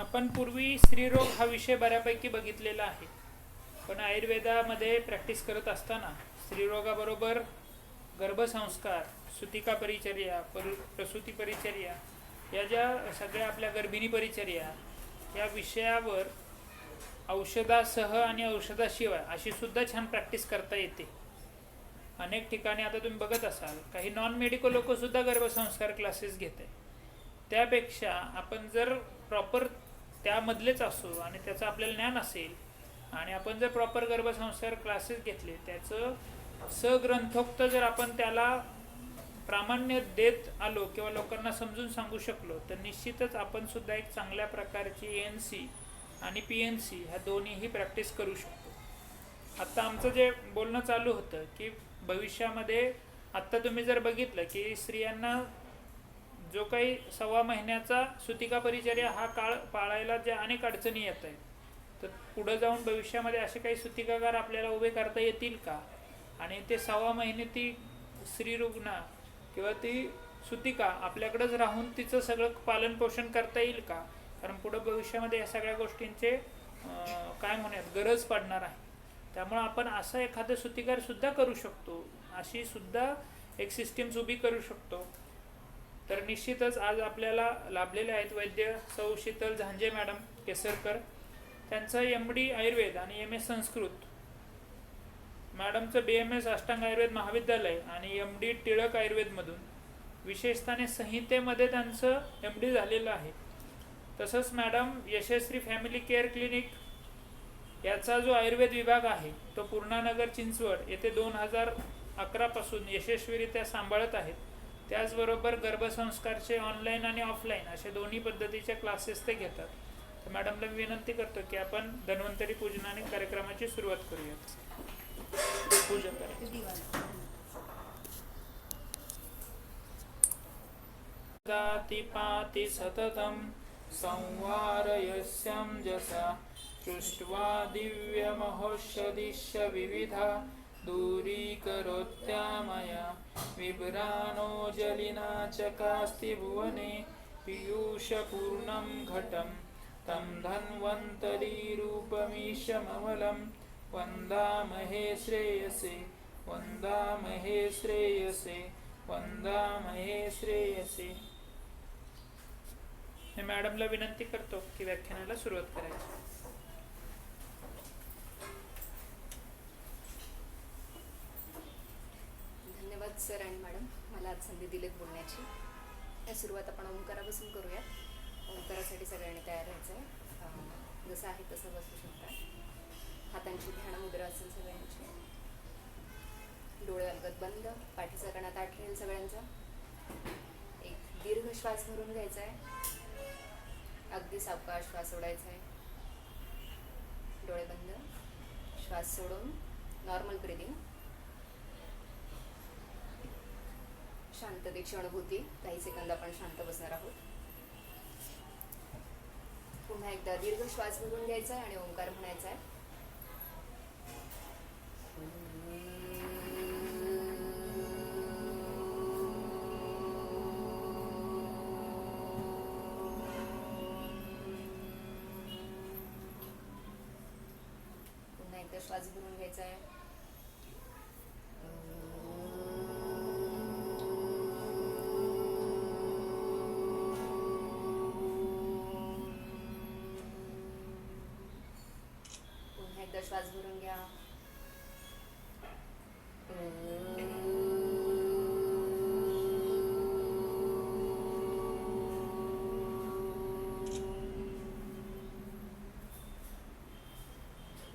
आपण पूर्वी स्त्रीरोग हा विषय बऱ्यापैकी बघितलेला आहे, पण आयुर्वेदामध्ये प्रॅक्टिस करत असताना स्त्रीरोगाबरोबर गर्भसंस्कार, सुतिका परिचर्या, प्रसूती परिचर्या, या ज्या सगळ्या आपल्या गर्भिणी परिचर्या या विषयावर औषधासह आणि औषधाशिवाय अशी सुद्धा छान प्रॅक्टिस करता येते. अनेक ठिकाणी आता तुम्ही बघत असाल काही नॉन मेडिकल लोकसुद्धा गर्भसंस्कार क्लासेस घेते. त्यापेक्षा आपण जर प्रॉपर त्यामधलेच असो आणि त्याचं आपल्याला ज्ञान असेल आणि आपण जर प्रॉपर गर्भसंस्कार क्लासेस घेतले, त्याचं सग्रंथोक्त जर आपण त्याला प्रामाण्य देत आलो किंवा लोकांना समजून सांगू शकलो, तर निश्चितच आपण सुद्धा एक चांगल्या प्रकारची ANC आणि PNC ह्या दोन्हीही प्रॅक्टिस करू शकतो. आत्ता आमचं जे बोलणं चालू होतं की भविष्यामध्ये आत्ता तुम्ही जर बघितलं की स्त्रियांना जो काही 1.25 महिन्याचा सुतिका परिचर्या हा काळ पाळायला ज्या अनेक अडचणी येत आहेत, तर पुढं जाऊन भविष्यामध्ये असे काही सुतिकागार आपल्याला उभे करता येतील का, आणि ते 1.25 महिने ती स्त्री रुग्ण किंवा ती सुतिका आपल्याकडेच राहून तिचं सगळं पालनपोषण करता येईल का? कारण पुढं भविष्यामध्ये या सगळ्या गोष्टींचे काय म्हणूयात गरज पडणार आहे. त्यामुळं आपण असं एखादं सुतिकार सुद्धा करू शकतो, अशी सुद्धा एक सिस्टीम्स उभी करू शकतो. तर निश्चितच आज आपल्याला लाभलेले आहेत वैद्य सौ शीतल झांजे मॅडम केसरकर. त्यांचं MD आयुर्वेद आणि MS संस्कृत, मॅडमचं BMS अष्टांग आयुर्वेद महाविद्यालय आणि MD टिळक आयुर्वेदमधून विशेषतःने संहितेमध्ये त्यांचं MD झालेलं आहे. तसंच मॅडम यशस्वी फॅमिली केअर क्लिनिक याचा जो आयुर्वेद विभाग आहे तो पूर्णानगर चिंचवड येथे 2011 पासून यशस्वीरित्या सांभाळत आहेत. त्याचबरोबर गर्भसंस्कारचे ऑनलाईन आणि ऑफलाईन असे दोन्ही पद्धतीचे क्लासेस ते घेतात. तर मॅडमला मी विनंती करतो की आपण धन्वंतरी पूजनाने कार्यक्रमाची सुरुवात करूयात. पूजा करा. दाति पाति सततं संवारयस्यं जसा दृष्ट्वा दिव्यमहोषधिश्च विविधा दूरीकरोत्या मया विभ्राणो जलिना चकास्ति भुवने पीयूषपूर्णं घटं तं धन्वन्तरीरूपमीशममलं वन्दामहे श्रेयसे वन्दामहे श्रेयसे वन्दामहे श्रेयसे. मी मॅडमला विनंती करतो की व्याख्यानाला सुरुवात करायची. धन्यवाद सर आणि मॅडम, मला आज संधी दिलीत बोलण्याची. या सुरुवात आपण ओंकारापासून करूया. ओंकारासाठी सगळ्यांनी तयार व्हायचं आहे. जसं आहे तसं बसू शकता. हातांची ध्यान मुद्रा असेल सगळ्यांची. डोळे अलगद बंद, पाठीचा कणा ताठ राहील सगळ्यांचा. एक दीर्घ श्वास भरून घ्यायचा आहे. अगदी सावकाश श्वास सोडायचा आहे. डोळे बंद, श्वास सोडून नॉर्मल ब्रीदिंग. शांततेची अनुभूती. काही सेकंद आपण शांत बसणार आहोत. पुन्हा एकदा दीर्घ श्वास भरून घ्यायचा आहे आणि ओंकार म्हणायचा आहे. पुन्हा एकदा श्वास भरून घ्यायचा आहे. श्वास भरून घ्या.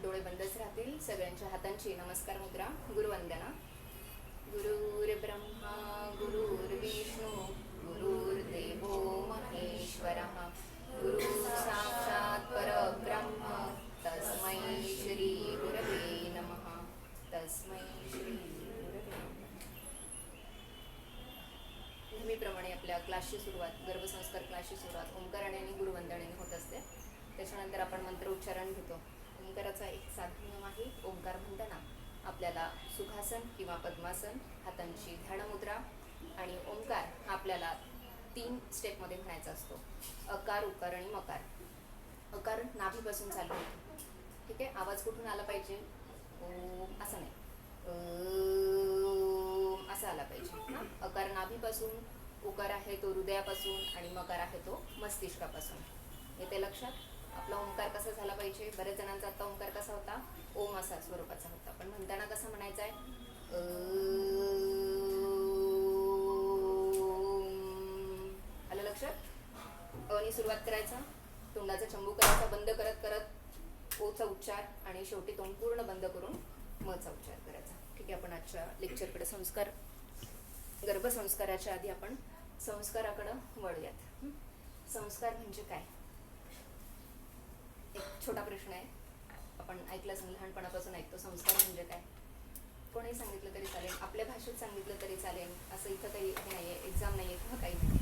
डोळे बंदच राहतील. सगळ्यांच्या हातांची नमस्कार मुद्रा. गुरुवंदना. गुरुर्ब्रह्मा गुरुर्विष्णू गुरुर्देवो महेश्वरः गुरु साक्षात् परब्रह्म तस्मै श्री गुरवे नमः. तस्मै श्री गुरवे नमः. नेहमीप्रमाणे आपल्या क्लासची सुरुवात, गर्भसंस्कार क्लासची सुरुवात ओंकाराने आणि गुरुवंदनेने होत असते. त्याच्यानंतर आपण मंत्र उच्चारण घेतो. ओंकाराचा एक साधा नियम आहे. ओंकार म्हणताना आपल्याला सुखासन किंवा पद्मासन, हातांची ध्यानमुद्रा आणि ओंकार आपल्याला 3 स्टेपमध्ये म्हणायचा असतो. अकार, उकार आणि मकार. अकार नाभीपासून चालू होतो. ठीक आहे, आवाज कुठून आला पाहिजे? ओम असं नाही, असा आला पाहिजे. हां, अकार नाभीपासून, उकार आहे तो हृदयापासून आणि मकार आहे तो मस्तिष्कापासून. येते लक्षात? आपला ओंकार कसा झाला पाहिजे? बऱ्याच जणांचा आता ओंकार कसा होता? ओम असा स्वरूपाचा होता, पण म्हणताना कसा म्हणायचा आहे? आलं लक्षात? अनी सुरुवात करायचा, तोंडाचा चंबू करायचा बंद करत करत ओचा उच्चार आणि शेवटी तोंड पूर्ण बंद करून मचा उच्चार करायचा. ठीक आहे, आपण आजच्या लेक्चरकडे गर्भसंस्काराच्या आधी आपण संस्काराकडं वळूयात. संस्कार म्हणजे काय? एक छोटा प्रश्न आहे, आपण ऐकलं असेल, लहानपणापासून ऐकतो. संस्कार म्हणजे काय? कोणी सांगितलं तरी चालेल, आपल्या भाषेत सांगितलं तरी चालेल. असं इथं काही हे नाही आहे, एक्झाम नाही आहे किंवा काही नाही.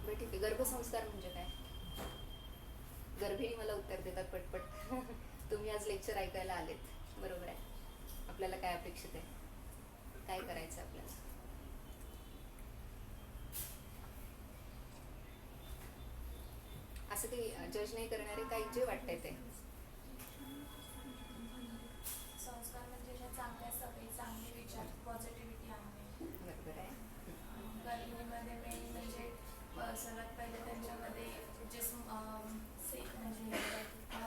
बरं ठीक आहे, गर्भसंस्कार म्हणजे काय? गर्भिणी मला उत्तर देतात पटपट. तुम्ही आज लेक्चर ऐकायला आलेत, बरोबर आहे. आपल्याला काय अपेक्षित आहे? काय करायचं आपल्याला? असं काही जज नाही करणारे, काही जे वाटतंय ते. संस्कार म्हणजे ज्या चांगल्या सवयी, चांगले विचार, पॉझिटिव्हिटी आणणे. बरोबर आहे. गर्भिणीमध्ये मेन म्हणजे सर्वात पहिले त्यांच्यामध्ये जे म्हणजे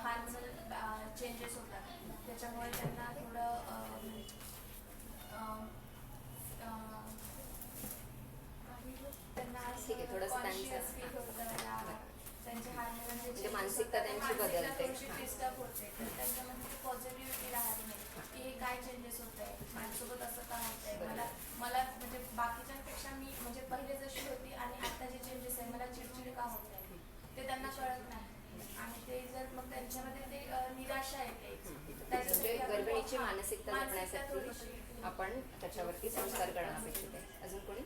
हार्मोनल चेंजेस होतात, त्याच्यामुळे त्यांना थोडं त्यांना ठीक आहे, थोडंसं कॉन्शियस त्यांचं- फील होतं, त्यांचे हार्मोनल म्हणजे मानसिकता त्यांची बदलते. डिस्टर्ब होते, तर त्यांच्यामध्ये पॉझिटिव्हिटी राहत नाही की हे काय चेंजेस होत आहे, माझ्यासोबत असं का होत आहे, मला म्हणजे बाकीच्यांपेक्षा मी म्हणजे पहिले जशी होती आणि आता जे चेंजेस आहे मला चिडचिड का होत आहे ते त्यांना कळत नाही. आणि ते जर मग त्यांच्यामध्ये ते निराशा येते. म्हणजे गर्भिणीची मानसिकता मानसिकता जपण्यासाठी थोडीशी आपण त्याच्यावरती संस्कार करणं अपेक्षित आहे. अजून कोणी?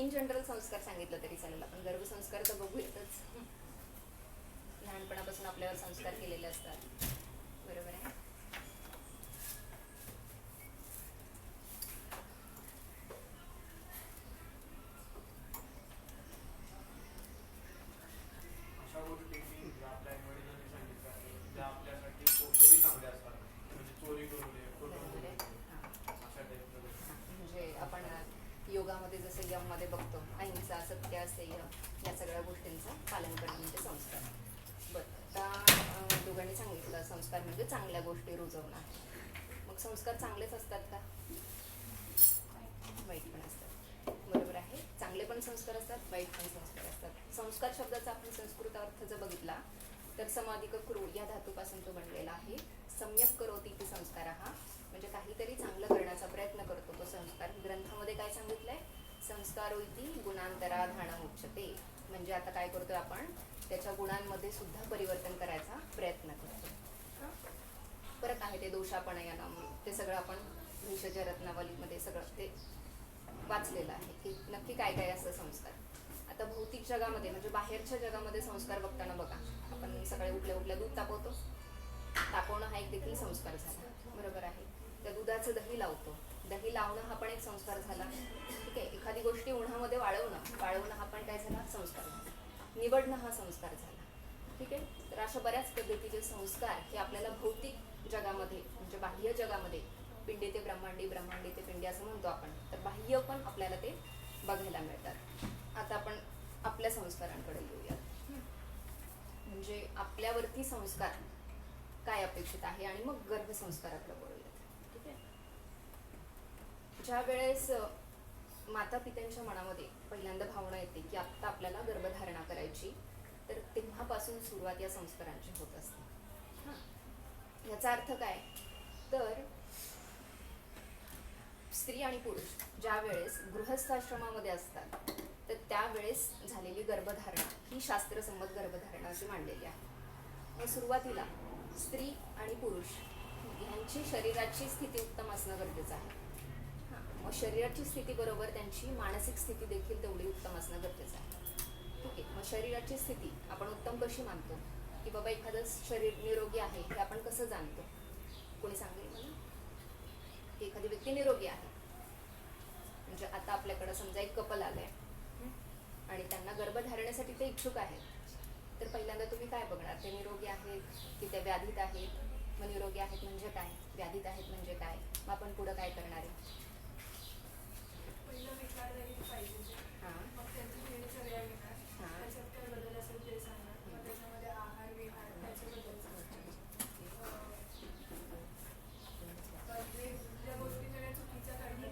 इन जनरल संस्कार सांगितलं तरी चालेल. आपण गर्भसंस्कार तर बघूयातच. लहानपणापासून आपल्यावर संस्कार केलेले असतात, बरोबर आहे. अशा गोष्टी ज्या आपल्या वडिलांनी सांगितल्या त्या आपल्यासाठी खूपही चांगल्या असतात, म्हणजे चोरी करू नये, खोटं बोलू बरोबर नये, आहे. हां. अशा टाईपच्या गोष्टी. म्हणजे आपण योगामध्ये जसं यममध्ये बघतो, अहिंसा, सत्य, अस्तेय, या सगळ्या गोष्टींचं पालन करणं म्हणजे संस्कार. बरं, आता दोघांनी सांगितलं संस्कार म्हणजे चांगल्या गोष्टी रुजवणं. मग संस्कार चांगलेच असतात का? वाईट पण असतात, बरोबर आहे. चांगले पण संस्कार असतात, वाईट पण संस्कार असतात. संस्कार शब्दाचा आपण संस्कृत अर्थ जर बघितला तर समाधिक क्रू या धातूपासून तो बनलेला आहे. सम्यक करोती ती संस्कार हा, म्हणजे काहीतरी चांगलं करण्याचा प्रयत्न करतो तो संस्कार. ग्रंथामध्ये काय सांगितलंय? संस्कारो इति गुणांतराधान उच्यते. म्हणजे आता काय करतोय आपण? त्याच्या गुणांमध्ये सुद्धा परिवर्तन करायचा प्रयत्न करतो. परत आहे ते दोषापणयनम, ते सगळं आपण भविष्याच्या रत्नावलीमध्ये सगळं ते वाचलेलं आहे की नक्की काय काय असं संस्कार. आता भौतिक जगामध्ये म्हणजे बाहेरच्या जगामध्ये संस्कार बघताना बघा, आपण सकाळी उठल्या उठल्या दूध तापवतो. तापवणं हा एक देखील संस्कार झाला, बरोबर आहे. त्या दुधाचं दही लावतो, दही लावणं हा पण एक संस्कार झाला. ठीक आहे, एखादी गोष्टी उन्हामध्ये वाळवणं हा पण काय झाला? संस्कार झाला. निवडणं हा संस्कार झाला. ठीक आहे, तर अशा बऱ्याच पद्धतीचे संस्कार हे आपल्याला भौतिक जगामध्ये म्हणजे बाह्य जगामध्ये, पिंडी ते ब्रह्मांडी, ब्रह्मांडी ते पिंडी असं म्हणतो आपण, तर बाह्य पण आपल्याला ते बघायला मिळतात. आता आपण आपल्या संस्कारांकडे येऊयात. म्हणजे आपल्यावरती संस्कार काय अपेक्षित आहे आणि मग गर्भसंस्काराकडे वळूयात. ठीक आहे, ज्या वेळेस माता पित्यांच्या मनामध्ये पहिल्यांदा भावना येते की आत्ता आपल्याला गर्भधारणा करायची, तर तेव्हापासून सुरुवात या संस्कारांची होत असते. याचा अर्थ काय? तर स्त्री आणि पुरुष ज्या वेळेस गृहस्थाश्रमामध्ये असतात तर त्यावेळेस झालेली गर्भधारणा ही शास्त्रसंमत गर्भधारणा अशी मांडलेली आहे. मग सुरुवातीला स्त्री आणि पुरुष यांची शरीराची स्थिती उत्तम असणं गरजेचं आहे. मग शरीराची स्थिती बरोबर त्यांची मानसिक स्थिती देखील तेवढी उत्तम असणं गरजेचं आहे. ठीक आहे, मग शरीराची स्थिती आपण उत्तम कशी मानतो की बाबा एखादं शरीर निरोगी आहे हे आपण कसं जाणतो? कोणी सांगेल मला की एखादी व्यक्ती निरोगी आहे? म्हणजे आता आपल्याकडं समजा एक कपल आलंय आणि त्यांना गर्भधारणेसाठी ते इच्छुक आहेत, तर पहिल्यांदा तुम्ही काय बघणार? ते निरोगी आहेत की ते व्याधीत आहेत? मग निरोगी आहेत म्हणजे काय, व्याधीत आहेत म्हणजे काय? मग आपण पुढं काय करणार आहे? पहिलं विचारलेली पाहिजे. हां मग त्यांची दिनचर्या घेणार, हां त्याच्यात काय बदल असेल ते सांगणार, मग त्याच्यामध्ये आहार विहार त्याच्याबद्दल सांगणार. जे ज्या गोष्टी सगळ्या चुकीच्या काढल्या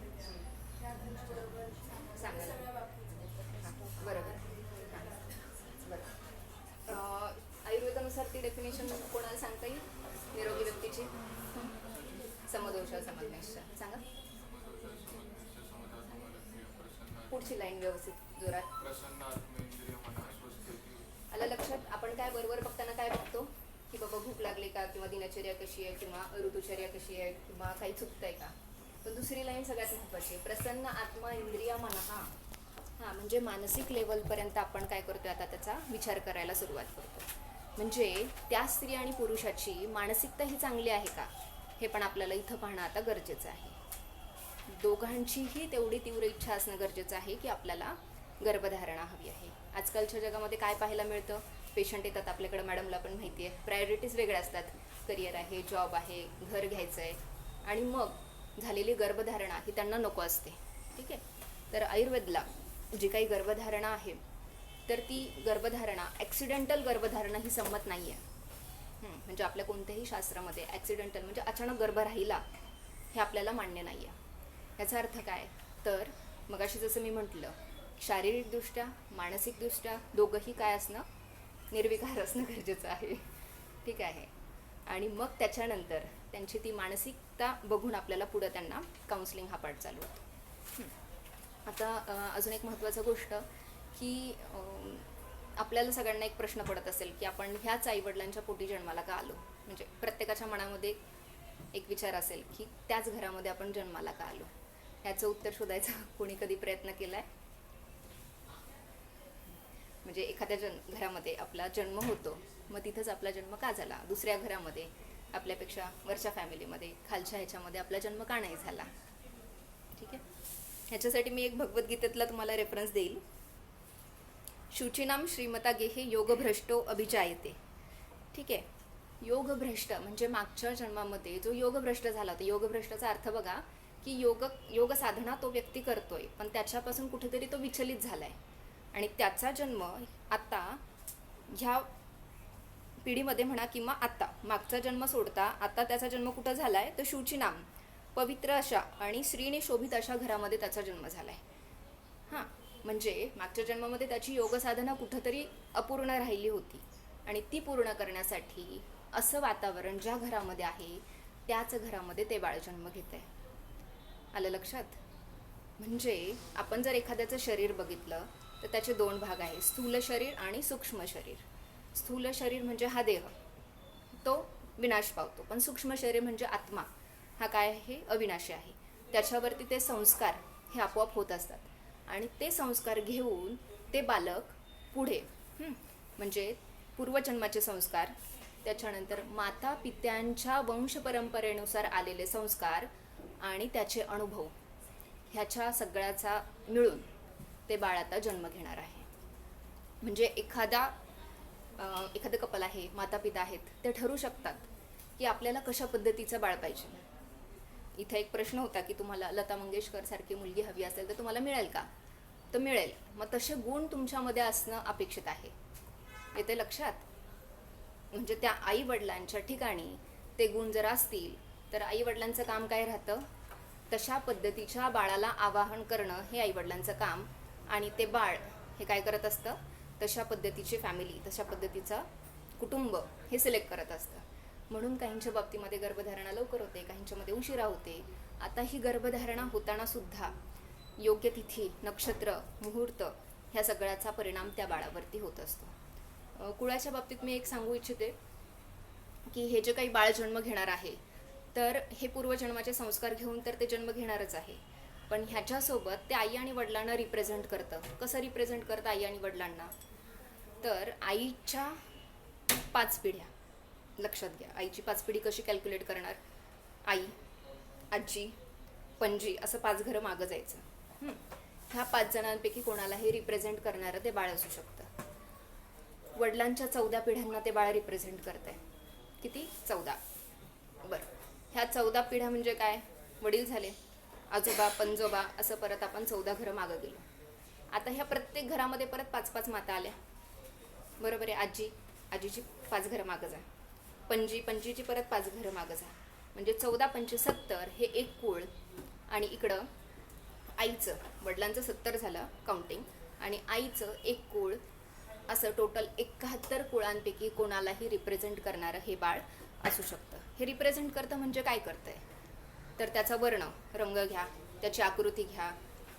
त्या त्यांना बरोबर सांगणार. सांगायला. सगळ्या बाबतीत बरोबर. बरं. आयुर्वेदानुसार ती डेफिनेशन कोणाला सांगता येईल निरोगी व्यक्तीची? समदोष समन्वयश सांगा. पुढची लाईन व्यवस्थित जोरात. प्रसन्न आत्मेंद्रिय मना स्वस्थेती. आलं लक्षात? आपण काय बरोबर बघताना काय बघतो की बाबा भूक लागली का, किंवा दिनचर्या कशी आहे, किंवा ऋतुचर्या कशी आहे, किंवा काही चुकतंय का? पण दुसरी लाईन सगळ्यात महत्त्वाची, प्रसन्न आत्मा इंद्रिय मनहा. हां, म्हणजे मानसिक लेवलपर्यंत आपण काय करतोय आता त्याचा विचार करायला सुरुवात करतो. म्हणजे त्या स्त्री आणि पुरुषाची मानसिकता ही चांगली आहे का, हे पण आपल्याला इथं पाहणं आता गरजेचं आहे. दोघांचीही तेवढी तीव्र इच्छा असणं गरजेचं आहे की आपल्याला गर्भधारणा हवी आहे. आजकालच्या जगामध्ये काय पाहायला मिळतं? पेशंट येतात आपल्याकडे, मॅडमला पण माहिती आहे, प्रायोरिटीज वेगळ्या असतात. करिअर आहे, जॉब आहे, घर घ्यायचं आहे, आणि मग झालेली गर्भधारणा ही त्यांना नको असते. ठीक आहे. तर आयुर्वेदला जी काही गर्भधारणा आहे तर ती गर्भधारणा ॲक्सिडेंटल गर्भधारणा ही संमत नाही आहे. म्हणजे आपल्या कोणत्याही शास्त्रामध्ये ॲक्सिडेंटल म्हणजे अचानक गर्भ राहिला हे आपल्याला मान्य नाही आहे. याचा अर्थ काय? तर मगाशी जसं मी म्हटलं, शारीरिकदृष्ट्या मानसिकदृष्ट्या दोघंही काय असणं, निर्विकार असणं गरजेचं आहे. ठीक आहे. आणि मग त्याच्यानंतर त्यांची ती मानसिकता बघून आपल्याला पुढं त्यांना काउन्सिलिंग हा पाठ चालू होतो. आता अजून एक महत्त्वाचं गोष्ट की आपल्याला सगळ्यांना एक प्रश्न पडत असेल की आपण ह्याच आईवडिलांच्या पोटी जन्माला का आलो? म्हणजे प्रत्येकाच्या मनामध्ये एक विचार असेल की त्याच घरामध्ये आपण जन्माला का आलो? ह्याचं उत्तर शोधायचा कोणी कधी प्रयत्न केलाय? म्हणजे एखाद्या घरामध्ये आपला जन्म होतो, मग तिथंच आपला जन्म का झाला? दुसऱ्या घरामध्ये आपल्यापेक्षा वरच्या फॅमिलीमध्ये खालच्या ह्याच्यामध्ये आपला जन्म का नाही झाला? ठीक आहे. ह्याच्यासाठी मी एक भगवद्गीतेतला तुम्हाला रेफरन्स देईल. शुचिनाम श्रीमता गेहे योगभ्रष्टो अभिजायते. ठीक आहे. योगभ्रष्ट म्हणजे मागच्या जन्मामध्ये जो योगभ्रष्ट झाला होता. योगभ्रष्टाचा अर्थ बघा की योग साधना तो व्यक्ती करतोय, पण त्याच्यापासून कुठेतरी तो विचलित झालाय आणि त्याचा जन्म आता ह्या पिढीमध्ये म्हणा, किंवा आता मागचा जन्म सोडता आता त्याचा जन्म कुठं झालाय? तर शुचिनाम पवित्र अशा आणि श्रीने शोभित अशा घरामध्ये त्याचा जन्म झालाय. हां, म्हणजे मागच्या जन्मामध्ये त्याची योगसाधना कुठंतरी अपूर्ण राहिली होती आणि ती पूर्ण करण्यासाठी असं वातावरण ज्या घरामध्ये आहे त्याच घरामध्ये ते बाळ जन्म घेत आहे. आलं लक्षात? म्हणजे आपण जर एखाद्याचं शरीर बघितलं तर त्याचे दोन भाग आहे, स्थूल शरीर आणि सूक्ष्म शरीर. स्थूल शरीर म्हणजे हा देह, तो विनाश पावतो, पण सूक्ष्म शरीर म्हणजे आत्मा हा काय आहे? अविनाशी आहे. त्याच्यावरती ते संस्कार हे आपोआप होत असतात आणि ते संस्कार घेऊन ते बालक पुढे म्हणजे पूर्वजन्माचे संस्कार, त्याच्यानंतर माता पित्यांच्या वंश परंपरेनुसार आलेले संस्कार आणि त्याचे अनुभव ह्याच्या सगळ्याचा मिळून ते बाळ आता जन्म घेणार आहे. म्हणजे एखादं कपल आहे, माता पिता आहेत, ते ठरवू शकतात की आपल्याला कशा पद्धतीचं बाळ पाहिजे. इथं एक प्रश्न होता की तुम्हाला लता मंगेशकर सारखी मुलगी हवी असेल तर तुम्हाला मिळेल का? तर मिळेल. मग तसे गुण तुमच्यामध्ये असणं अपेक्षित आहे. येते लक्षात? म्हणजे त्या आई वडिलांच्या ठिकाणी ते गुण जर असतील तर आई वडिलांचं काम काय राहतं? तशा पद्धतीच्या बाळाला आवाहन करणं हे आई वडिलांचं काम, आणि ते बाळ हे काय करत असतं? तशा पद्धतीची फॅमिली, तशा पद्धतीचं कुटुंब हे सिलेक्ट करत असतं. म्हणून काहींच्या बाबतीमध्ये गर्भधारणा लवकर होते, काहींच्यामध्ये उशिरा होते. आता ही गर्भधारणा होताना सुद्धा योग्य तिथी, नक्षत्र, मुहूर्त ह्या सगळ्याचा परिणाम त्या बाळावरती होत असतो. कुळाच्या बाबतीत मी एक सांगू इच्छिते की हे जे काही बाळ जन्म घेणार आहे तर हे पूर्वजन्माचे संस्कार घेऊन तर ते जन्म घेणारच आहे, पण ह्याच्यासोबत ते आई आणि वडिलांना रिप्रेझेंट करतं. कसं रिप्रेझेंट करतं आई आणि वडिलांना? तर आईच्या 5 पिढ्या लक्षात घ्या. आईची 5 पिढी कशी कॅल्क्युलेट करणार? आई, आजी, पणजी असं 5 घरं मागं जायचं. ह्या 5 जणांपैकी कोणालाही रिप्रेझेंट करणारं ते बाळ असू शकतं. वडिलांच्या 14 पिढ्यांना ते बाळ रिप्रेझेंट करत आहे. किती? 14. बरं, ह्या 14 पिढ्या म्हणजे काय? वडील झाले, आजोबा, पणजोबा, असं परत आपण 14 घरं मागं गेलो. आता ह्या प्रत्येक घरामध्ये परत 5-5 माता आल्या. बरोबर आहे. आजी, आजीची 5 घरं मागं जा. पणजी, पणजीची परत 5 घरं मागं जा. म्हणजे 14 पंचे 70 हे एक कुळ. आणि इकडं आईचं, वडिलांचं 70 झालं काउंटिंग, आणि आईचं एक कुळ, असं टोटल 71 कुळांपैकी कोणालाही रिप्रेझेंट करणारं हे बाळ असू शकतं. हे रिप्रेझेंट करतं म्हणजे काय करतंय? तर त्याचा वर्ण, रंग घ्या, त्याची आकृती घ्या,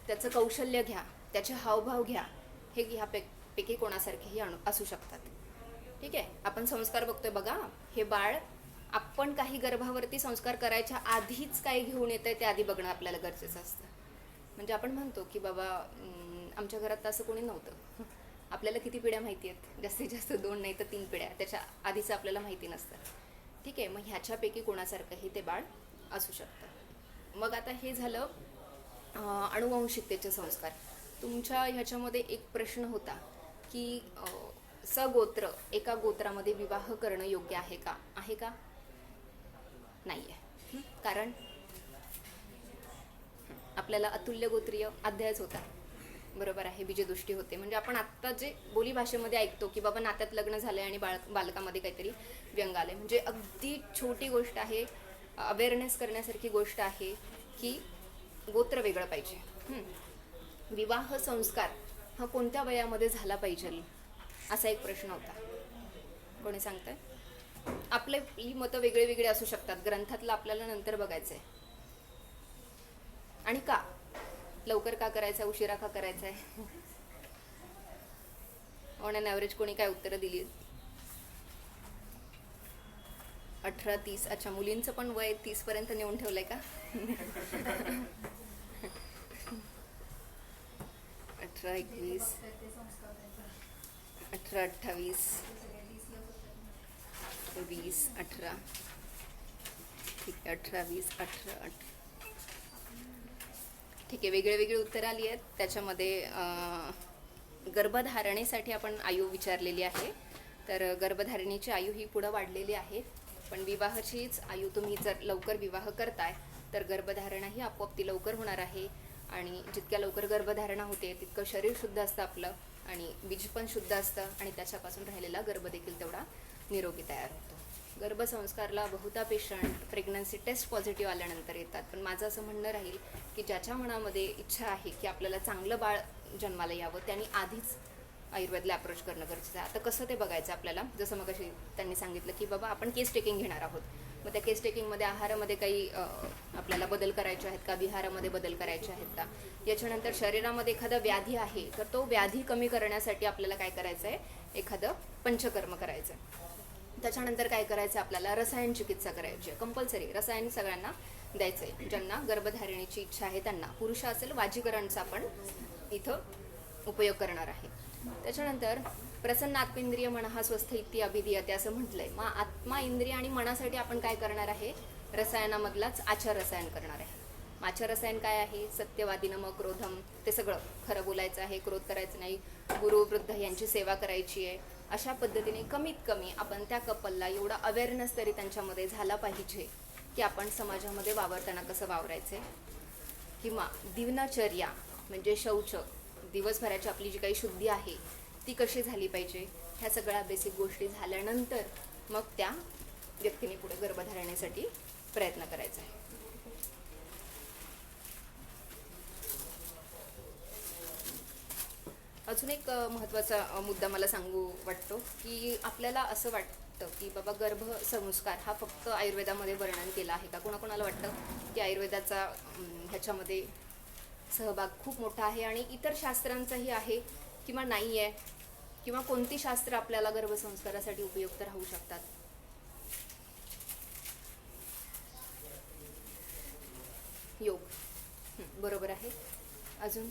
त्याचं कौशल्य घ्या, त्याचे हावभाव घ्या. हे ह्यापैकी कोणासारखेही असू शकतात. ठीक आहे. आपण संस्कार बघतोय बघा. हे बाळ आपण काही गर्भावरती संस्कार करायच्या आधीच काय घेऊन येतंय ते आधी बघणं आपल्याला गरजेचं असतं. म्हणजे आपण म्हणतो की बाबा आमच्या घरात तर असं कोणी नव्हतं. आपल्याला किती पिढ्या माहिती आहेत? जास्तीत जास्त 2 नाही तर 3 पिढ्या. त्याच्या आधीचं आपल्याला माहिती नसतं. ठीक आहे. मग ह्याच्यापैकी कोणासारखंही ते बाळ असू शकतं. मग आता हे झालं अनुवंशिकतेचे संस्कार. तुमच्या ह्याच्यामध्ये एक प्रश्न होता की सगोत्र, एका गोत्रामध्ये विवाह करणं योग्य आहे का? आहे का? नाही आहे. कारण आपल्याला अतुल्य गोत्रीय अध्यायच होता. बरोबर आहे. बीजदृष्टी होते. म्हणजे आपण आत्ता जे बोलीभाषेमध्ये ऐकतो की बाबा नात्यात लग्न झालंय आणि बालकामध्ये काहीतरी व्यंग आलंय, म्हणजे अगदी छोटी गोष्ट आहे, अवेअरनेस करण्यासारखी गोष्ट आहे की गोत्र वेगळं पाहिजे. विवाह संस्कार हा कोणत्या वयामध्ये झाला पाहिजे असा एक प्रश्न होता. कोणी सांगतंय? आपली मतं वेगळे वेगळे असू शकतात. ग्रंथातलं आपल्याला नंतर बघायचं आहे. आणि का लवकर का करायचं आहे, उशिरा का करायचं आहे? ऑन ॲन ॲव्हरेज कोणी काय उत्तरं दिली? 18-30. अच्छा, मुलींचं पण वय 30 पर्यंत नेऊन ठेवलंय का? 18-21, 18-28, 20-18. ठीक आहे. 18-20, 18. ठीक आहे. वेगळे वेगळे उत्तरं आली आहेत. त्याच्यामध्ये गर्भधारणेसाठी आपण आयु विचारलेली आहे. तर गर्भधारणेची आयु ही पुढं वाढलेली आहे. पण विवाहाचीच आयु, तुम्ही जर लवकर विवाह करताय तर गर्भधारणा ही आपोआप ती लवकर होणार आहे. आणि जितक्या लवकर गर्भधारणा होते तितकं शरीर शुद्ध असतं आपलं, आणि बीज पण शुद्ध असतं, आणि त्याच्यापासून राहिलेला गर्भ देखील तेवढा निरोगी तयार होतो. गर्भसंस्कारला बहुधा पेशंट प्रेग्नन्सी टेस्ट पॉझिटिव्ह आल्यानंतर येतात. पण माझं असं म्हणणं राहील की ज्याच्या मनामध्ये इच्छा आहे की आपल्याला चांगलं बाळ जन्माला यावं, त्यांनी आधीच आयुर्वेदला अप्रोच करणं गरजेचं आहे. आता कसं ते बघायचं आपल्याला? जसं मग अशी त्यांनी सांगितलं की बाबा आपण केस टेकिंग घेणार आहोत. मग त्या केस टेकिंगमध्ये आहारामध्ये काही आपल्याला बदल करायचे आहेत का? विहारामध्ये बदल करायचे आहेत का? याच्यानंतर शरीरामध्ये एखादा व्याधी आहे तर तो व्याधी कमी करण्यासाठी आपल्याला काय करायचं आहे? एखादं पंचकर्म करायचं आहे. त्याच्यानंतर काय करायचं? आपल्याला रसायन चिकित्सा करायची आहे. कंपल्सरी रसायन सगळ्यांना द्यायचं आहे. ज्यांना गर्भधारणेची इच्छा आहे त्यांना. पुरुष असेल वाजीकरणचा आपण इथं उपयोग करणार आहे. त्याच्यानंतर प्रसन्न आत्मेंद्रिय मनः स्वस्थ इति अभिधीयते असं म्हटलंय. मग आत्मा, इंद्रिय आणि मनासाठी आपण काय करणार आहे? रसायनामधलाच आचार रसायन करणार आहे. आचार रसायन काय आहे? सत्यवादिनम क्रोधम, ते सगळं खरं बोलायचं आहे, क्रोध करायचं नाही, गुरु वृद्ध यांची सेवा करायची आहे. अशा पद्धतीने कमीत कमी आपण त्या कपलला एवढा अवेअरनेस तरी त्यांच्यामध्ये झाला पाहिजे की आपण समाजामध्ये वावरताना कसं वावरायचं आहे, किंवा दिनचर्या म्हणजे शौच, दिवसभराची आपली जी काही शुद्धी आहे ती कशी झाली पाहिजे. ह्या सगळ्या बेसिक गोष्टी झाल्यानंतर मग त्या व्यक्तीने पुढे गर्भधारणेसाठी प्रयत्न करायचा आहे. अजून एक महत्त्वाचा मुद्दा मला सांगू वाटतो की आपल्याला असं वाटतं की बाबा गर्भसंस्कार हा फक्त आयुर्वेदामध्ये वर्णन केला आहे का? कोणाकोणाला वाटतं की आयुर्वेदाचा ह्याच्यामध्ये सहभाग खूप मोठा आहे आणि इतर शास्त्रांचाही आहे किंवा नाही आहे, किंवा कोणती शास्त्र आपल्याला गर्भसंस्कारासाठी उपयुक्त राहू शकतात? योग बरोबर आहे. अजून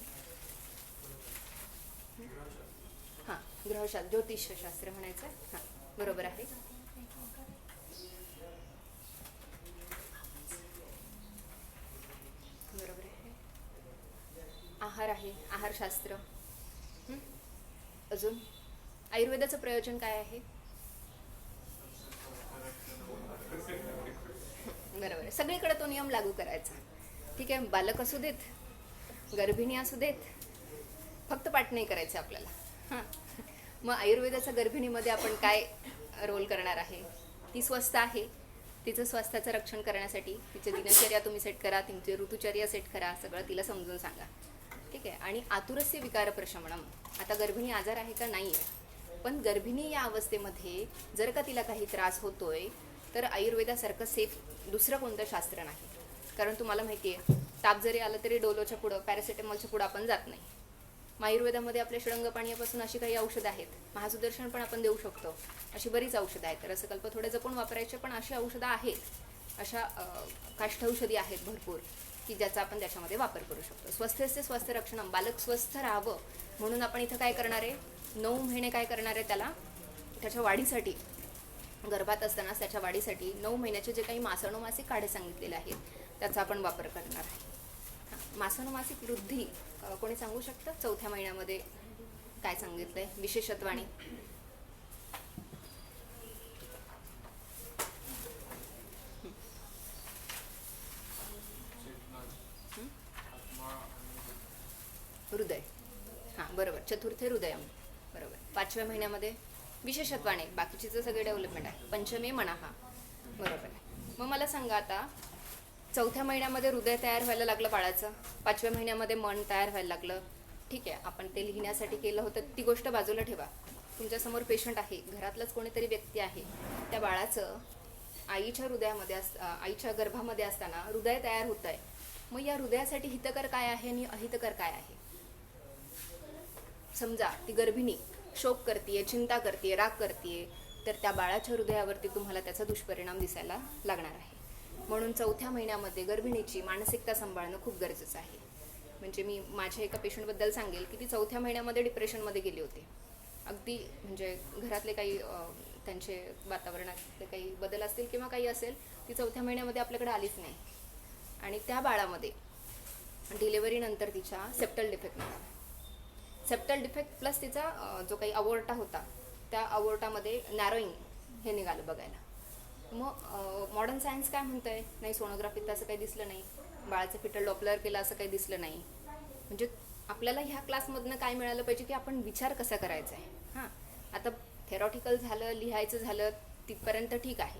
हां, ग्रहशास्त्र, ज्योतिषशास्त्र म्हणायचं. हां, बरोबर आहे. बरोबर आहे. आहार आहे, आहारशास्त्र. हं? अजून आयुर्वेदाचं प्रयोजन काय आहे? बरोबर आहे. सगळीकडे तो नियम लागू करायचा. ठीक आहे, बालक असू देत, गर्भिणी असू देत, फक्त पाठ नाही करायचं आपल्याला. हां, मग आयुर्वेदाच्या गर्भिणीमध्ये आपण काय रोल करणार आहे? ती स्वस्थ आहे, तिचं स्वास्थ्याचं रक्षण करण्यासाठी तिची दिनचर्या तुम्ही सेट करा, तुमची ऋतुचर्या सेट करा, सगळं तिला समजून सांगा. ठीक आहे. आणि आतुरस्य विकार प्रशमनम, आता गर्भिणी आजार आहे का? नाही आहे, पण गर्भिणी या अवस्थेमध्ये जर का तिला काही त्रास होतोय तर आयुर्वेदासारखं सेफ दुसरं कोणतं शास्त्र नाही. कारण तुम्हाला माहिती आहे, ताप जरी आला तरी डोलोच्या पुढं, पॅरासिटामॉलच्या पुढं आपण जात नाही. मग आयुर्वेदामध्ये आपल्या षडंग पाण्यापासून अशी काही औषधं आहेत, महासुदर्शन पण आपण देऊ शकतो, अशी बरीच औषधं आहेत. रसकल्प थोडे जपून वापरायचे, पण अशी औषधं आहेत, अशा काष्ठौषधी आहेत भरपूर की ज्याचा आपण त्याच्यामध्ये वापर करू शकतो. स्वस्थस्य स्वस्थ रक्षणम, बालक स्वस्थ राहावं म्हणून आपण इथं काय करणार आहे? 9 महिने काय करणार आहे? त्याला त्याच्या वाढीसाठी, गर्भात असतानाच त्याच्या वाढीसाठी 9 महिन्याचे जे काही मासानुमासिक काढे सांगितलेले आहेत त्याचा आपण वापर करणार आहे. मासानुमासिक वृद्धी कोणी सांगू शकतं? 4थ्या महिन्यामध्ये काय सांगितलंय विशेषत्वाने? आत्मा आणि हृदय. हां, बरोबर. चतुर्थे हृदयम, बरोबर. 5व्या महिन्यामध्ये विशेषत्वाने, बाकीचीचं सगळे डेव्हलपमेंट आहे. पंचमे मनः, बरोबर आहे. मग मला सांगा आता, 4थ्या महिन्यामध्ये हृदय तयार व्हायला लागलं बाळाचं, 5व्या महिन्यामध्ये मन तयार व्हायला लागलं. ठीक आहे, आपण ते लिहिण्यासाठी केलं होतं, ती गोष्ट बाजूला ठेवा. तुमच्यासमोर पेशंट आहे, घरातलाच कोणीतरी व्यक्ती आहे, त्या बाळाचं आईच्या हृदयामध्ये आईच्या गर्भामध्ये असताना हृदय तयार होत आहे. मग या हृदयासाठी हितकर काय आहे आणि अहितकर काय आहे? समजा ती गर्भिणी शोक करतीये, चिंता करतीये, राग करतीये, तर त्या बाळाच्या हृदयावरती तुम्हाला त्याचा दुष्परिणाम दिसायला लागणार आहे. म्हणून 4थ्या महिन्यामध्ये गर्भिणीची मानसिकता सांभाळणं खूप गरजेचं आहे. म्हणजे मी माझ्या एका पेशंटबद्दल सांगेल की ती 4थ्या महिन्यामध्ये डिप्रेशनमध्ये गेली होती. अगदी म्हणजे घरातले काही त्यांचे वातावरणातले काही बदल असतील किंवा काही असेल, ती 4थ्या महिन्यामध्ये आपल्याकडे आलीच नाही. आणि त्या बाळामध्ये डिलेव्हरीनंतर तिच्या सेप्टल डिफेक्ट निघाला. सेप्टल डिफेक्ट प्लस तिचा जो काही अवोर्टा होता, त्या अवोर्टामध्ये नॅरोईंग हे निघालं बघायला. मग मॉडर्न सायन्स काय म्हणतंय? नाही, सोनोग्राफीत असं काही दिसलं नाही, बाळाचं फिटल डॉपलर केलं असं काही दिसलं नाही. म्हणजे आपल्याला ह्या क्लासमधनं काय मिळालं पाहिजे की आपण विचार कसा करायचा आहे. हां, आता थेरॉटिकल झालं, लिहायचं झालं, तिथपर्यंत ठीक आहे.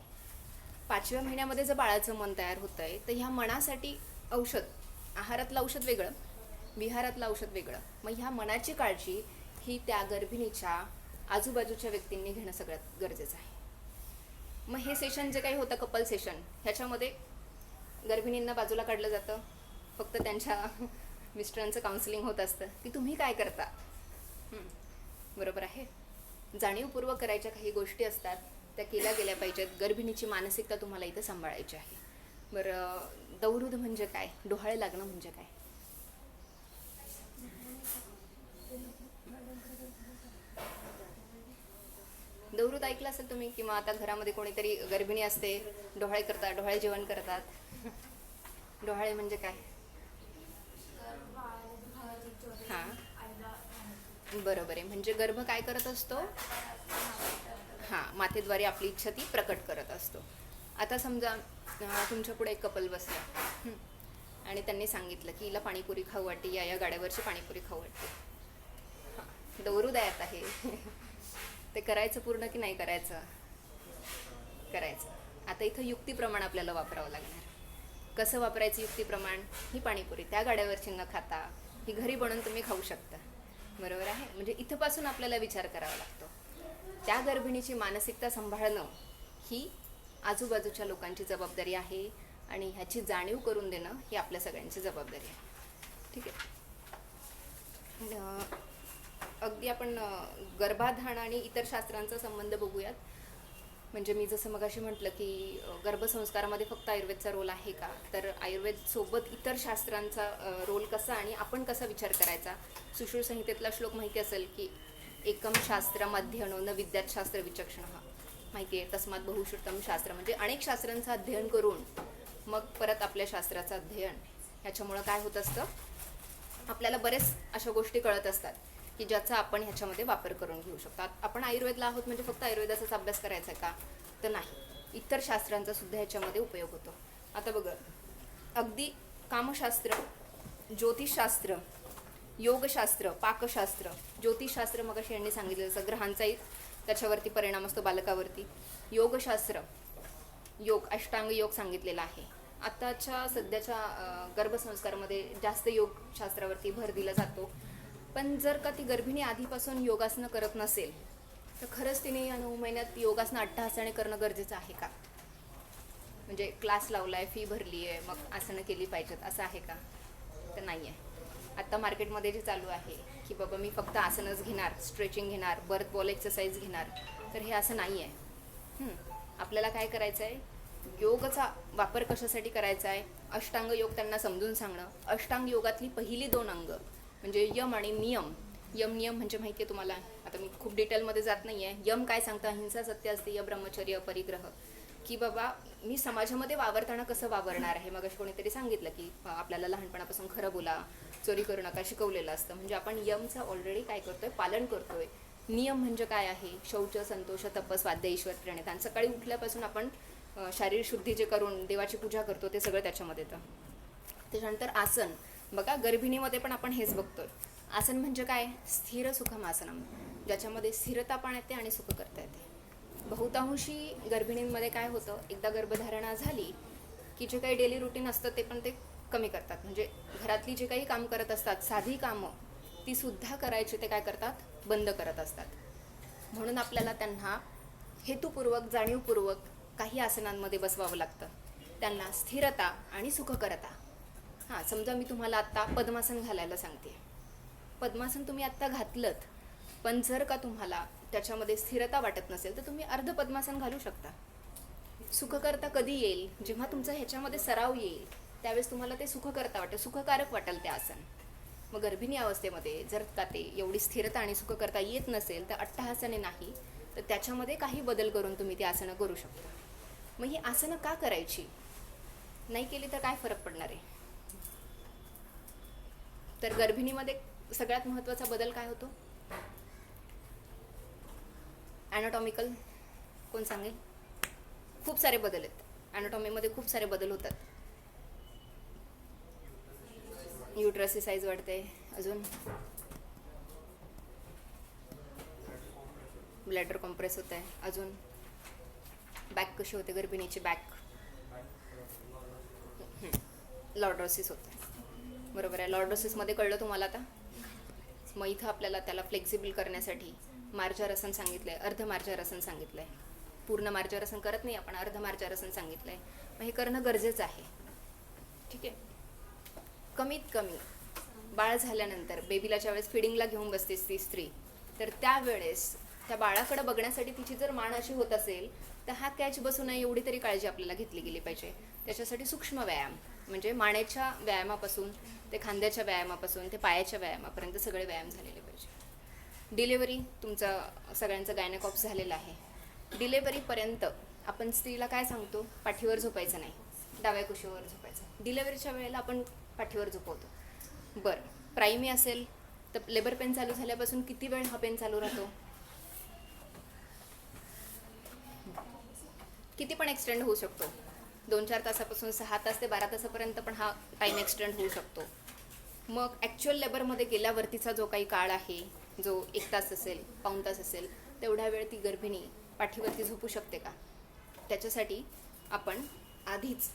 5व्या महिन्यामध्ये जर बाळाचं मन तयार होतं आहे, तर ह्या मनासाठी औषध, आहारातलं औषध वेगळं, विहारातलं औषध वेगळं. मग ह्या मनाची काळजी ही त्या गर्भिणीच्या आजूबाजूच्या व्यक्तींनी घेणं सगळ्यात गरजेचं आहे. मग हे सेशन जे काही होतं कपल सेशन, ह्याच्यामध्ये गर्भिणींना बाजूला काढलं जातं, फक्त त्यांच्या मिस्टरांचं काउन्सिलिंग होत असतं की तुम्ही काय करता. बरोबर आहे. जाणीवपूर्वक करायच्या काही गोष्टी असतात, त्या केल्या गेल्या पाहिजेत. गर्भिणीची मानसिकता तुम्हाला इथं सांभाळायची आहे. बरं, दौरुद म्हणजे काय? डोहाळे लागणं म्हणजे काय? दौरुद ऐकलं असेल तुम्ही, किंवा आता घरामध्ये कोणीतरी गर्भिणी असते, डोहाळे करतात, डोहाळे जेवण करतात. डोहाळे म्हणजे काय? हां, बरोबर आहे. म्हणजे गर्भ काय करत असतो? हां, मातेद्वारे आपली इच्छा ती प्रकट करत असतो. आता समजा तुमच्या पुढे एक कपल बसलं आणि त्यांनी सांगितलं की हिला पाणीपुरी खाऊ वाटते, या गाड्यावरची पाणीपुरी खाऊ वाटते. हां, दौरुद आहे आता हे. ते करायचं पूर्ण की नाही करायचं? करायचं. आता इथं युक्तिप्रमाण आपल्याला वापरावं लागणार. कसं वापरायचं युक्तिप्रमाण? ही पाणीपुरी त्या गाड्यावरची न खाता ही घरी बनवून तुम्ही खाऊ शकता. बरोबर आहे. म्हणजे इथंपासून आपल्याला विचार करावा लागतो. त्या गर्भिणीची मानसिकता सांभाळणं ही आजूबाजूच्या लोकांची जबाबदारी आहे, आणि ह्याची जाणीव करून देणं ही आपल्या सगळ्यांची जबाबदारी आहे. ठीक आहे. अगदी आपण गर्भाधान आणि इतर शास्त्रांचा संबंध बघूयात. म्हणजे मी जसं मगाशी म्हटलं की गर्भसंस्कारामध्ये फक्त आयुर्वेदचा रोल आहे का, तर आयुर्वेदसोबत इतर शास्त्रांचा रोल कसा आणि आपण कसा विचार करायचा. सुश्रुत संहितेतला श्लोक माहिती असेल की एकम शास्त्रम अध्ययनो न विद्यात शास्त्र विचक्षणः. माहिती आहे, तस्मात बहुश्रुतम शास्त्र, म्हणजे अनेक शास्त्रांचं अध्ययन करून मग परत आपल्या शास्त्राचं अध्ययन. ह्याच्यामुळं काय होत असतं, आपल्याला बरेच अशा गोष्टी कळत असतात की ज्याचा आपण ह्याच्यामध्ये वापर करून घेऊ शकतो. आपण आयुर्वेदला आहोत म्हणजे फक्त आयुर्वेदाचाच अभ्यास करायचा आहे का, तर नाही, इतर शास्त्रांचा सुद्धा ह्याच्यामध्ये उपयोग होतो. आता बघा, अगदी कामशास्त्र, ज्योतिषशास्त्र, योगशास्त्र, पाकशास्त्र, ज्योतिषशास्त्र मग अशी यांनी सांगितलं जसं ग्रहांचाही त्याच्यावरती परिणाम असतो बालकावरती. योगशास्त्र, योग, अष्टांग योग सांगितलेला आहे. आत्ताच्या सध्याच्या गर्भसंस्कारामध्ये जास्त योगशास्त्रावरती भर दिला जातो. पण जर का ती गर्भिणी आधीपासून योगासनं करत नसेल तर खरंच तिने या 9 महिन्यात योगासनं अट्टहासाने करणं गरजेचं आहे का? म्हणजे क्लास लावला आहे, फी भरली आहे, मग आसनं केली पाहिजेत असं आहे का? तर नाही आहे. आत्ता मार्केटमध्ये जे चालू आहे की बाबा मी फक्त आसनच घेणार, स्ट्रेचिंग घेणार, बर्थ बॉल एक्सरसाइज घेणार, तर हे असं नाही आहे. आपल्याला काय करायचं आहे, योगचा वापर कशासाठी करायचा आहे, अष्टांग योग त्यांना समजून सांगणं. अष्टांग योगातली पहिली 2 अंग म्हणजे यम आणि नियम. यम नियम म्हणजे माहिती आहे तुम्हाला, आता मी खूप डिटेलमध्ये जात नाही आहे. यम काय सांगतं, अहिंसा, सत्य, अस्तेय, ब्रह्मचर्य, परिग्रह, की बाबा मी समाजामध्ये वावरताना कसं वावरणार आहे. मग कोणीतरी सांगितलं की आपल्याला लहानपणापासून खरं बोला, चोरी करू नका शिकवलेलं असतं. म्हणजे आपण यमचं ऑलरेडी काय करतोय, पालन करतोय. नियम म्हणजे काय आहे, शौच, संतोष, तप, स्वाध्याय, ईश्वर प्रणिधान. सकाळी उठल्यापासून आपण शारीर शुद्धी जे करून देवाची पूजा करतो ते सगळं त्याच्यामध्ये येतं. त्याच्यानंतर आसन, बघा गर्भिणीमध्ये पण आपण हेच बघतोय. आसन म्हणजे काय, स्थिर सुखम आसनम, ज्याच्यामध्ये स्थिरता पण येते आणि सुख करता येते. बहुतांशी गर्भिणींमध्ये काय होतं, एकदा गर्भधारणा झाली की जे काही डेली रुटीन असतं ते पण ते कमी करतात. म्हणजे घरातली जे काही काम करत असतात, साधी कामं ती सुद्धा करायची ते काय करतात, बंद करत असतात. म्हणून आपल्याला त्यांना हेतुपूर्वक, जाणीवपूर्वक काही आसनांमध्ये बसवावं लागतं. त्यांना स्थिरता आणि सुखकरता. समजा मी तुम्हाला आत्ता पद्मासन घालायला सांगते. पद्मासन तुम्ही आत्ता घातलंत, पण जर का तुम्हाला त्याच्यामध्ये स्थिरता वाटत नसेल तर तुम्ही अर्ध पद्मासन घालू शकता. सुखकर्ता कधी येईल, जेव्हा तुमचा ह्याच्यामध्ये सराव येईल त्यावेळेस तुम्हाला ते सुखकर्ता वाटेल, सुखकारक वाटेल ते आसन. मग गर्भिणी अवस्थेमध्ये जर का ते एवढी स्थिरता आणि सुखकर्ता येत नसेल तर अट्टहासाने नाही, तर त्याच्यामध्ये काही बदल करून तुम्ही ती आसनं करू शकता. मग ही आसनं का करायची, नाही केली तर काय फरक पडणार आहे. तर गर्भिणीमध्ये सगळ्यात महत्त्वाचा बदल काय होतो, ॲनाटॉमिकल, कोण सांगेल. खूप सारे बदल आहेत ॲनाटॉमीमध्ये, खूप सारे बदल होतात. युट्रसची साईज वाढते, अजून ब्लॅडर कॉम्प्रेस होत आहे, अजून बॅक कशी होते गर्भिणीची, बॅक लॉर्डोसिस होतं. बरोबर आहे, लॉर्डोसिसमध्ये कळलं तुम्हाला आता. मग इथं आपल्याला त्याला फ्लेक्झिबल करण्यासाठी मार्जारासन सांगितलं आहे, अर्ध मार्जारासन सांगितलं आहे. पूर्ण मार्जारासन करत नाही आपण, अर्ध मार्जारासन सांगितलं आहे. मग हे करणं गरजेचं आहे. ठीक आहे. कमीत कमी बाळ झाल्यानंतर बेबीला ज्यावेळेस फिडिंगला घेऊन बसतेस ती स्त्री, तर त्यावेळेस त्या बाळाकडे बघण्यासाठी तिची जर मान अशी होत असेल तर हा कॅच बसू नये एवढी तरी काळजी आपल्याला घेतली गेली पाहिजे. त्याच्यासाठी सूक्ष्म व्यायाम म्हणजे मानेच्या व्यायामापासून ते खांद्याच्या व्यायामापासून ते पायाच्या व्यायामापर्यंत सगळे व्यायाम झालेले पाहिजे. डिलेव्हरी, तुमचं सगळ्यांचं गायनेकॉप्स झालेलं आहे. डिलेव्हरीपर्यंत आपण स्त्रीला काय सांगतो, पाठीवर झोपायचं नाही, डाव्या कुशीवर झोपायचं. डिलेव्हरीच्या वेळेला आपण पाठीवर झोपवतो. बरं, प्रायमी असेल तर लेबर पेन चालू झाल्यापासून किती वेळ हा पेन चालू राहतो, किती पण एक्सटेंड होऊ शकतो. 2-4 तासापासून 6 तास ते 12 तासापर्यंत पण हा टाईम एक्सटेंड होऊ शकतो. मग ॲक्च्युअल लेबरमध्ये गेल्यावरतीचा जो काही काळ आहे, जो 1 तास असेल, पाऊण तास असेल, तेवढ्या वेळ ती गर्भिणी पाठीवरती झोपू शकते का. त्याच्यासाठी आपण आधीच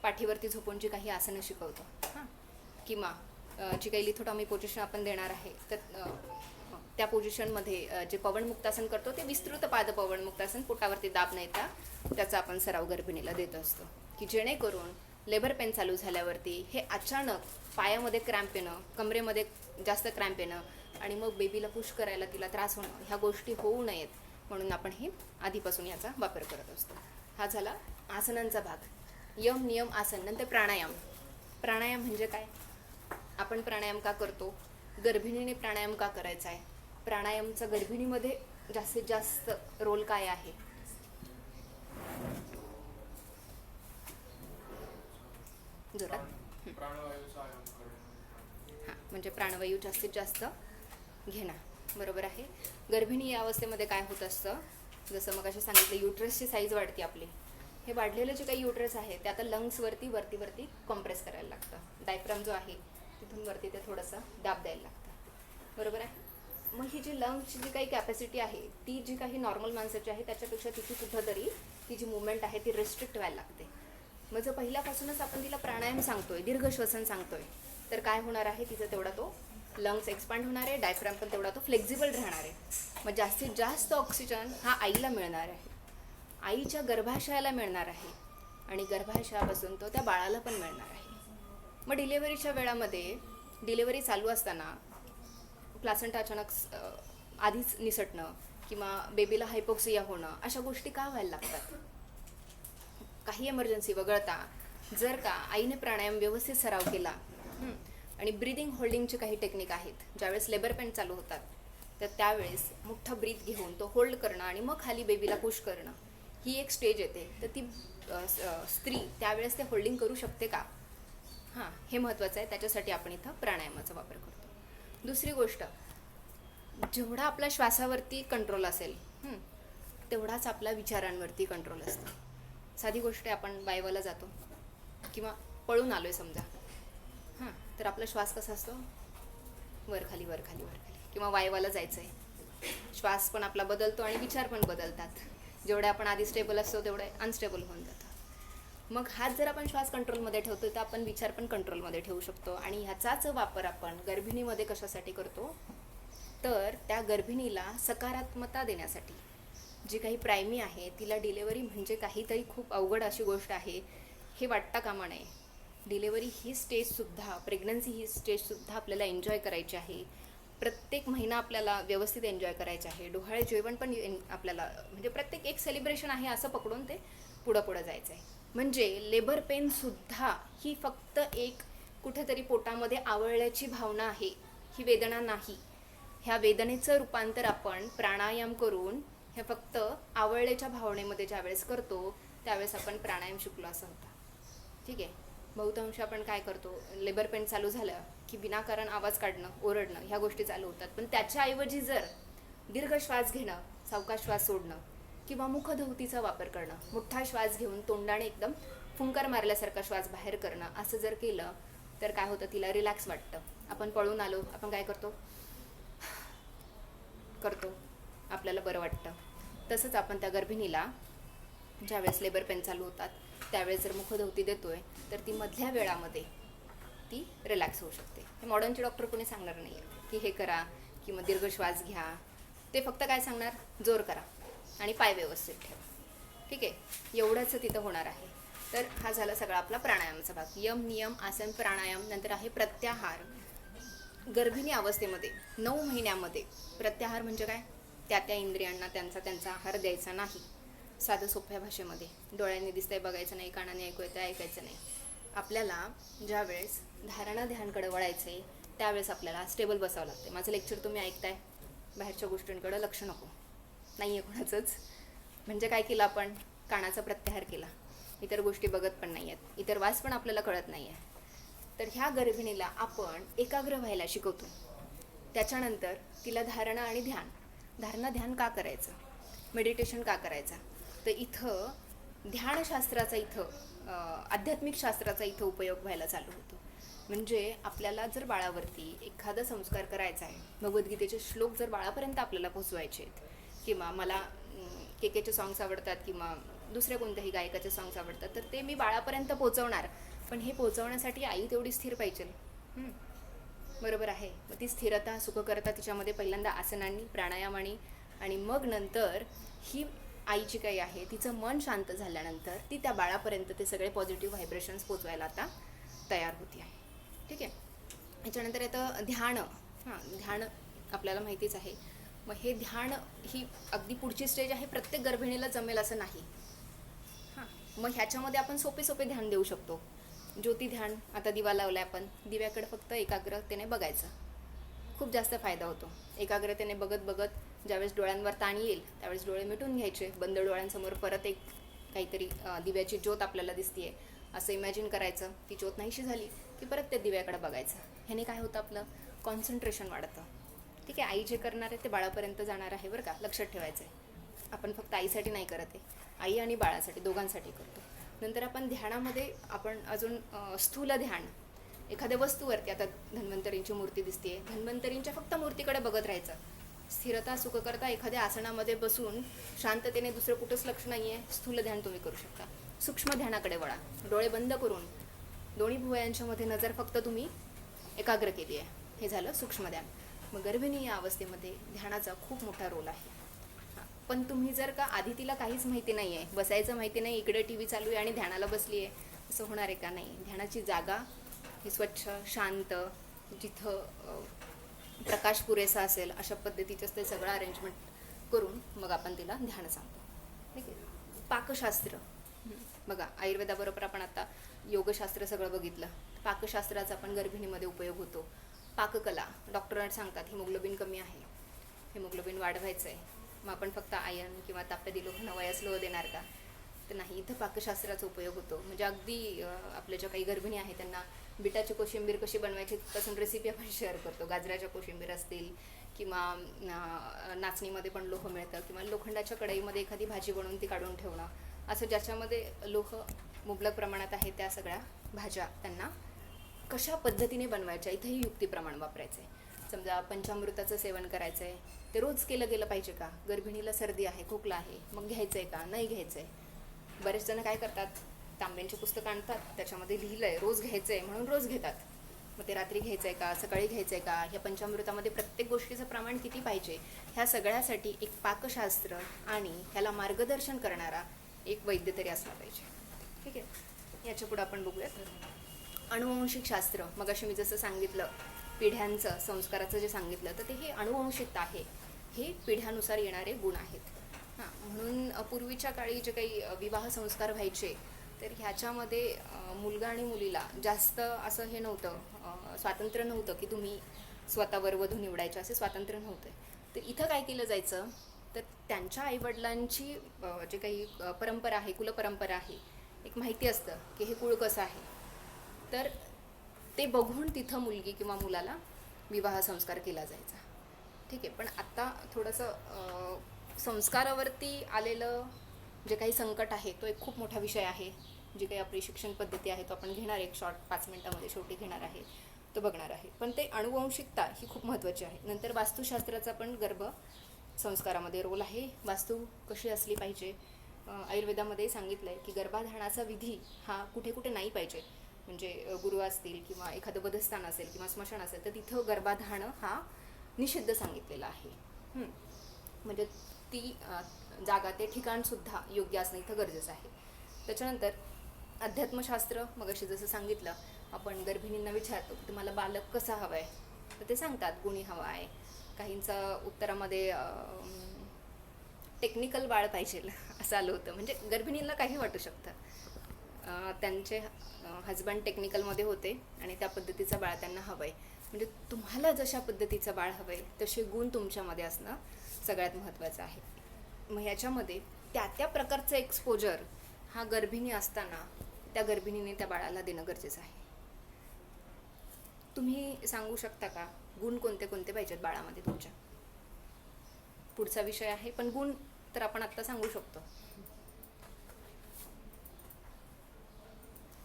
पाठीवरती झोपून जी काही आसनं शिकवतो, किंवा जी काही लिथोटॉमी पोझिशन आपण देणार आहे, तर त्या पोझिशनमध्ये जे पवनमुक्तासन करतो ते विस्तृत पाद पवनमुक्तासन, पोटावरती दाब न येता त्याचा आपण सराव गर्भिणीला देत असतो, की जेणेकरून लेबर पेन चालू झाल्यावरती हे अचानक पायामध्ये क्रॅम्प येणं, कमरेमध्ये जास्त क्रॅम्प येणं आणि मग बेबीला पुश करायला तिला त्रास होणं, ह्या गोष्टी होऊ नयेत म्हणून आपण हे आधीपासून याचा वापर करत असतो. हा झाला आसनांचा भाग. यम, नियम, आसन. नंतर प्राणायाम. प्राणायाम म्हणजे काय, आपण प्राणायाम का करतो, गर्भिणीने प्राणायाम का करायचा आहे, प्राणायामचा गर्भिणीमध्ये जास्तीत जास्त रोल काय आहे, जोरात प्राणवायूचा आयाम करणे. हां, म्हणजे प्राणवायू जास्तीत जास्त घेणं. बरोबर आहे. गर्भिणी या अवस्थेमध्ये काय होत असतं, जसं मग असे सांगितलं, युट्रसची साईज वाढते आपली. हे वाढलेलं जे काही युट्रस आहे ते आता लंग्सवरती वरती कॉम्प्रेस करायला लागतं. डायफ्राम जो आहे तिथून वरती ते थोडंसं दाब द्यायला लागतं. बरोबर आहे. मग ही जी लंग्सची जी काही कॅपॅसिटी आहे ती जी काही नॉर्मल माणसाची आहे त्याच्यापेक्षा तिची कुठंतरी ती जी मुवमेंट आहे ती रिस्ट्रिक्ट व्हायला लागते. मग जर पहिल्यापासूनच आपण तिला प्राणायाम सांगतोय, दीर्घ श्वसन सांगतोय, तर काय होणार आहे, तिचा तेवढा तो लंग्स एक्सपांड होणार आहे, डायफ्राम पण तेवढा तो फ्लेक्झिबल राहणार आहे. मग जास्तीत जास्त ऑक्सिजन हा आईला मिळणार आहे, आईच्या गर्भाशयाला मिळणार आहे आणि गर्भाशयापासून तो त्या बाळाला पण मिळणार आहे. मग डिलेव्हरीच्या वेळामध्ये डिलेव्हरी चालू असताना प्लासेंटा अचानक आधीच निसटणं किंवा बेबीला हायपोक्सिया होणं अशा गोष्टी का व्हायला लागतात? काही इमर्जन्सी वगळता जर का आईने प्राणायाम व्यवस्थित सराव केला आणि ब्रीदिंग होल्डिंगचे काही टेक्निक आहेत, ज्यावेळेस लेबर पेन चालू होतात तर त्यावेळेस मोठा ब्रीथ घेऊन तो होल्ड करणं आणि मग खाली बेबीला पुश करणं ही एक स्टेज येते. तर ती स्त्री त्यावेळेस ते होल्डिंग करू शकते का? हां, हे महत्त्वाचं आहे. त्याच्यासाठी आपण इथं प्राणायामाचा वापर करतो. दुसरी गोष्ट, जेवढा आपला श्वासावरती कंट्रोल असेल तेवढाच आपला विचारांवरती कंट्रोल असतो. साधी गोष्ट आहे, आपण वायवाला जातो किंवा पळून आलो आहे समजा, हां, तर आपला श्वास कसा असतो, वर खाली वर खाली वर खाली. किंवा वायवाला जायचं आहे, श्वास पण आपला बदलतो आणि विचार पण बदलतात. जेवढे आपण आधी स्टेबल असतो तेवढे अनस्टेबल होऊन जातं. मग हाच जर आपण श्वास कंट्रोलमध्ये ठेवतो तर आपण विचार पण कंट्रोलमध्ये ठेवू शकतो. आणि ह्याचाच वापर आपण गर्भिणीमध्ये कशासाठी करतो, तर त्या गर्भिणीला सकारात्मकता देण्यासाठी. जी काही प्रायमी आहे तिला डिलेवरी म्हणजे काहीतरी खूप अवघड अशी गोष्ट आहे हे वाटता कामा नये. डिलेवरी ही स्टेजसुद्धा, प्रेग्नन्सी ही स्टेजसुद्धा आपल्याला एन्जॉय करायची आहे. प्रत्येक महिना आपल्याला व्यवस्थित एन्जॉय करायचं आहे. डोहाळे जेवण पण आपल्याला, म्हणजे प्रत्येक एक सेलिब्रेशन आहे असं पकडून ते पुढं जायचं आहे. म्हणजे लेबर पेनसुद्धा ही फक्त एक कुठेतरी पोटामध्ये आवळल्याची भावना आहे, ही वेदना नाही. ह्या वेदनेचं रूपांतर आपण प्राणायाम करून हे फक्त आवळल्याच्या भावनेमध्ये ज्यावेळेस करतो त्यावेळेस आपण प्राणायाम शिकलो असं होतं. ठीक आहे. बहुतांश आपण काय करतो, लेबर पेन चालू झालं की विनाकारण आवाज काढणं, ओरडणं ह्या गोष्टी चालू होतात. पण त्याच्याऐवजी जर दीर्घ श्वास घेणं, सावकाश श्वास सोडणं किंवा मुखधौतीचा वापर करणं, मोठा श्वास घेऊन तोंडाने एकदम फुंकर मारल्यासारखा श्वास बाहेर करणं असं जर केलं तर काय होतं, तिला रिलॅक्स वाटतं. आपण पळून आलो, आपण काय करतो, आपल्याला बरं वाटतं. तसंच आपण त्या गर्भिणीला ज्यावेळेस लेबर पेन चालू होतात त्यावेळेस जर मुखधौती देतोय तर ती मधल्या वेळामध्ये ती रिलॅक्स होऊ शकते. हे मॉडर्नचे डॉक्टर कोणी सांगणार नाही आहे की हे करा किंवा दीर्घ श्वास घ्या. ते फक्त काय सांगणार, जोर करा आणि पाय व्यवस्थित ठेवा. ठीक आहे, एवढंच तिथं होणार आहे. तर हा झाला सगळा आपला प्राणायामाचा भाग. यम, नियम, आसन, प्राणायाम. नंतर आहे प्रत्याहार. गर्भिणी अवस्थेमध्ये 9 महिन्यामध्ये प्रत्याहार म्हणजे काय, त्या इंद्रियांना त्यांचा आहार द्यायचा नाही. साधं सोप्या भाषेमध्ये, डोळ्यांनी दिसतंय बघायचं नाही, कानाने ऐकू येतं ऐकायचं नाही. आपल्याला ज्यावेळेस धारणा ध्यानकडे वळायचं आहे त्यावेळेस आपल्याला स्टेबल बसावं लागते. माझं लेक्चर तुम्ही ऐकताय, बाहेरच्या गोष्टींकडे लक्ष नको, नाही आहे कोणाचंच. म्हणजे काय केलं आपण, कानाचा प्रत्याहार केला, इतर गोष्टी बघत पण नाही आहेत, इतर वास पण आपल्याला कळत नाही आहे. तर ह्या गर्भिणीला आपण एकाग्र व्हायला शिकवतो. त्याच्यानंतर तिला धारणा आणि ध्यान का करायचं, मेडिटेशन का करायचं, तर इथं ध्यानशास्त्राचा, इथं आध्यात्मिक शास्त्राचा इथं उपयोग व्हायला चालू होतो. म्हणजे आपल्याला जर बाळावरती एखादा संस्कार करायचा आहे, भगवद्गीतेचे श्लोक जर बाळापर्यंत आपल्याला पोचवायचे आहेत किंवा मला केकेचे सॉंग्स आवडतात किंवा दुसऱ्या कोणत्याही गायकाचे सॉंग्स आवडतात, तर ते मी बाळापर्यंत पोचवणार. पण हे पोचवण्यासाठी आई तेवढी स्थिर पाहिजे. बरोबर आहे. मग ती स्थिरता, सुखकरता तिच्यामध्ये पहिल्यांदा आसनांनी, प्राणायामाने आणि मग नंतर ही आई जी काही आहे तिचं मन शांत झाल्यानंतर ती त्या बाळापर्यंत ते सगळे पॉझिटिव्ह व्हायब्रेशन्स पोचवायला आता तयार होती आहे. ठीक आहे. याच्यानंतर येतं ध्यान. ध्यान आपल्याला माहितीच आहे. मग हे ध्यान ही अगदी पुढची स्टेज आहे, प्रत्येक गर्भिणीला जमेल असं नाही. मग ह्याच्यामध्ये आपण सोपे ध्यान देऊ शकतो. ज्योती ध्यान, आता दिवा लावला आपण, दिव्याकडे फक्त एकाग्रतेने बघायचं, खूप जास्त फायदा होतो. एकाग्रतेने बघत ज्यावेळेस डोळ्यांवर ताण येईल त्यावेळेस डोळे मिटून घ्यायचे. बंद डोळ्यांसमोर परत एक काहीतरी दिव्याची ज्योत आपल्याला दिसतीये, असं इमॅजिन करायचं. ती ज्योत नाहीशी झाली की परत त्या दिव्याकडे बघायचं. ह्याने काय होतं, आपलं कॉन्सन्ट्रेशन वाढतं. ठीक आहे, आई जे करणार आहे ते बाळापर्यंत जाणार आहे बरं का, लक्षात ठेवायचं आहे. आपण फक्त आईसाठी नाही करत आहे, आई आणि बाळासाठी दोघांसाठी करतो. नंतर आपण ध्यानामध्ये आपण अजून स्थूल ध्यान, एखाद्या वस्तूवरती, आता धन्वंतरींची मूर्ती दिसते, धन्वंतरींच्या फक्त मूर्तीकडे बघत राहायचं. स्थिरता सुख करता एखाद्या आसनामध्ये बसून शांततेने दुसरं कुठंच लक्ष नाही आहे, स्थूल ध्यान तुम्ही करू शकता. सूक्ष्म ध्यानाकडे वळा, डोळे बंद करून दोन्ही भुवयांच्या मध्ये नजर फक्त तुम्ही एकाग्र केली आहे, हे झालं सूक्ष्म ध्यान. मग गर्भिणी या अवस्थेमध्ये ध्यानाचा खूप मोठा रोल आहे. पण तुम्ही जर का आधी तिला काहीच माहिती नाही आहे, बसायचं माहिती नाही, इकडे टी व्ही चालू आहे आणि ध्यानाला बसली आहे, असं होणार आहे का? नाही. ध्यानाची जागा ही स्वच्छ, शांत, जिथं प्रकाश पुरेसा असेल अशा पद्धतीचंच ते सगळं अरेंजमेंट करून मग आपण तिला ध्यान सांगतो. ठीक आहे. पाकशास्त्र बघा, आयुर्वेदाबरोबर आपण आता योगशास्त्र सगळं बघितलं. पाकशास्त्राचा पण गर्भिणीमध्ये उपयोग होतो. पाककला, डॉक्टर सांगतात हिमोग्लोबिन कमी आहे, हिमोग्लोबिन वाढवायचं आहे, मग आपण फक्त आयर्न किंवा ताप्य दिलो वयास लोह देणार का? तर नाही, इथं पाकशास्त्राचा उपयोग होतो. म्हणजे अगदी आपल्या ज्या काही गर्भिणी आहेत त्यांना बिटाची कोशिंबीर कशी बनवायची पासून रेसिपी आपण शेअर करतो. गाजराच्या कोशिंबीर असतील किंवा नाचणीमध्ये पण लोह मिळतं, किंवा लोखंडाच्या कढईमध्ये एखादी भाजी बनवून ती काढून ठेवणं, असं ज्याच्यामध्ये लोह मुबलक प्रमाणात आहे त्या सगळ्या भाज्या त्यांना कशा पद्धतीने बनवायच्या, इथंही युक्तिप्रमाण वापरायचं आहे. समजा पंचामृताचं सेवन करायचं आहे, ते रोज केलं गेलं पाहिजे का? गर्भिणीला सर्दी आहे, खोकला आहे, मग घ्यायचं आहे का? नाही घ्यायचं आहे. बरेच जण काय करतात, तांब्यांची पुस्तकं आणतात, त्याच्यामध्ये लिहिलं आहे रोज घ्यायचं आहे म्हणून रोज घेतात. मग ते रात्री घ्यायचं आहे का, सकाळी घ्यायचं आहे का, ह्या पंचामृतामध्ये प्रत्येक गोष्टीचं प्रमाण किती पाहिजे, ह्या सगळ्यासाठी एक पाकशास्त्र आणि ह्याला मार्गदर्शन करणारा एक वैद्य तरी असला पाहिजे. ठीक आहे. याच्या पुढे आपण बघूयात अनुवंशिक शास्त्र. मग अशी मी जसं सांगितलं पिढ्यांचं संस्काराचं जे सांगितलं, तर ते हे अनुवंशिकता आहे, हे पिढ्यानुसार येणारे गुण आहेत. म्हणून पूर्वीच्या काळी जे काही विवाह संस्कार व्हायचे, तर ह्याच्यामध्ये मुलगा आणि मुलीला जास्त असं हे नव्हतं, स्वातंत्र्य नव्हतं की तुम्ही स्वतःवर वधू निवडायचं, असे स्वातंत्र्य नव्हतं. तर इथं काय केलं जायचं, तर त्यांच्या आईवडिलांची जे काही परंपरा आहे, कुलपरंपरा आहे, एक माहिती असतं की हे कुळ कसं आहे, तर ते बघून तिथं मुलगी किंवा मुलाला विवाह संस्कार केला जायचा. ठीक आहे. पण आता थोडंसं संस्कारावरती आलेलं जे काही संकट आहे तो एक खूप मोठा विषय आहे. जी काही आपली शिक्षण पद्धती आहे तो आपण घेणार, एक शॉर्ट 5 मिनिटामध्ये शेवटी घेणार आहे, तो बघणार आहे. पण ते अनुवंशिकता ही खूप महत्त्वाची आहे. नंतर वास्तुशास्त्राचा पण गर्भ संस्कारामध्ये रोल आहे. वास्तू कशी असली पाहिजे, आयुर्वेदामध्ये सांगितलं आहे की गर्भाधारणाचा विधी हा कुठे कुठे नाही पाहिजे. म्हणजे गुरु असतील किंवा एखादं वधस्थान असेल किंवा स्मशान असेल तर तिथं गर्भाधारणं हा निषिद्ध सांगितलेला आहे. म्हणजे ती जागा, ते ठिकाणसुद्धा योग्य असणं इथं गरजेचं आहे. त्याच्यानंतर अध्यात्मशास्त्र, मग अशी जसं सांगितलं आपण गर्भिणींना विचारतो की तुम्हाला बालक कसा हवा आहे, तर ते सांगतात गुणी हवा आहे. काहींचं उत्तरामध्ये टेक्निकल बाळ पाहिजे असं आलं होतं. म्हणजे गर्भिणींना काही वाटू शकतं, त्यांचे हजबंड टेक्निकलमध्ये होते आणि त्या पद्धतीचं बाळ त्यांना हवं आहे. म्हणजे तुम्हाला जशा पद्धतीचं बाळ हवं आहे तसे गुण तुमच्यामध्ये असणं सगळ्यात महत्त्वाचं आहे. मग ह्याच्यामध्ये त्या प्रकारचं एक्सपोजर हा गर्भिणी असताना त्या गर्भिणीने त्या बाळाला देणं गरजेचं आहे. तुम्ही सांगू शकता का गुण कोणते कोणते पाहिजेत बाळामध्ये तुमच्या? पुढचा विषय आहे, पण गुण तर आपण आत्ता सांगू शकतो.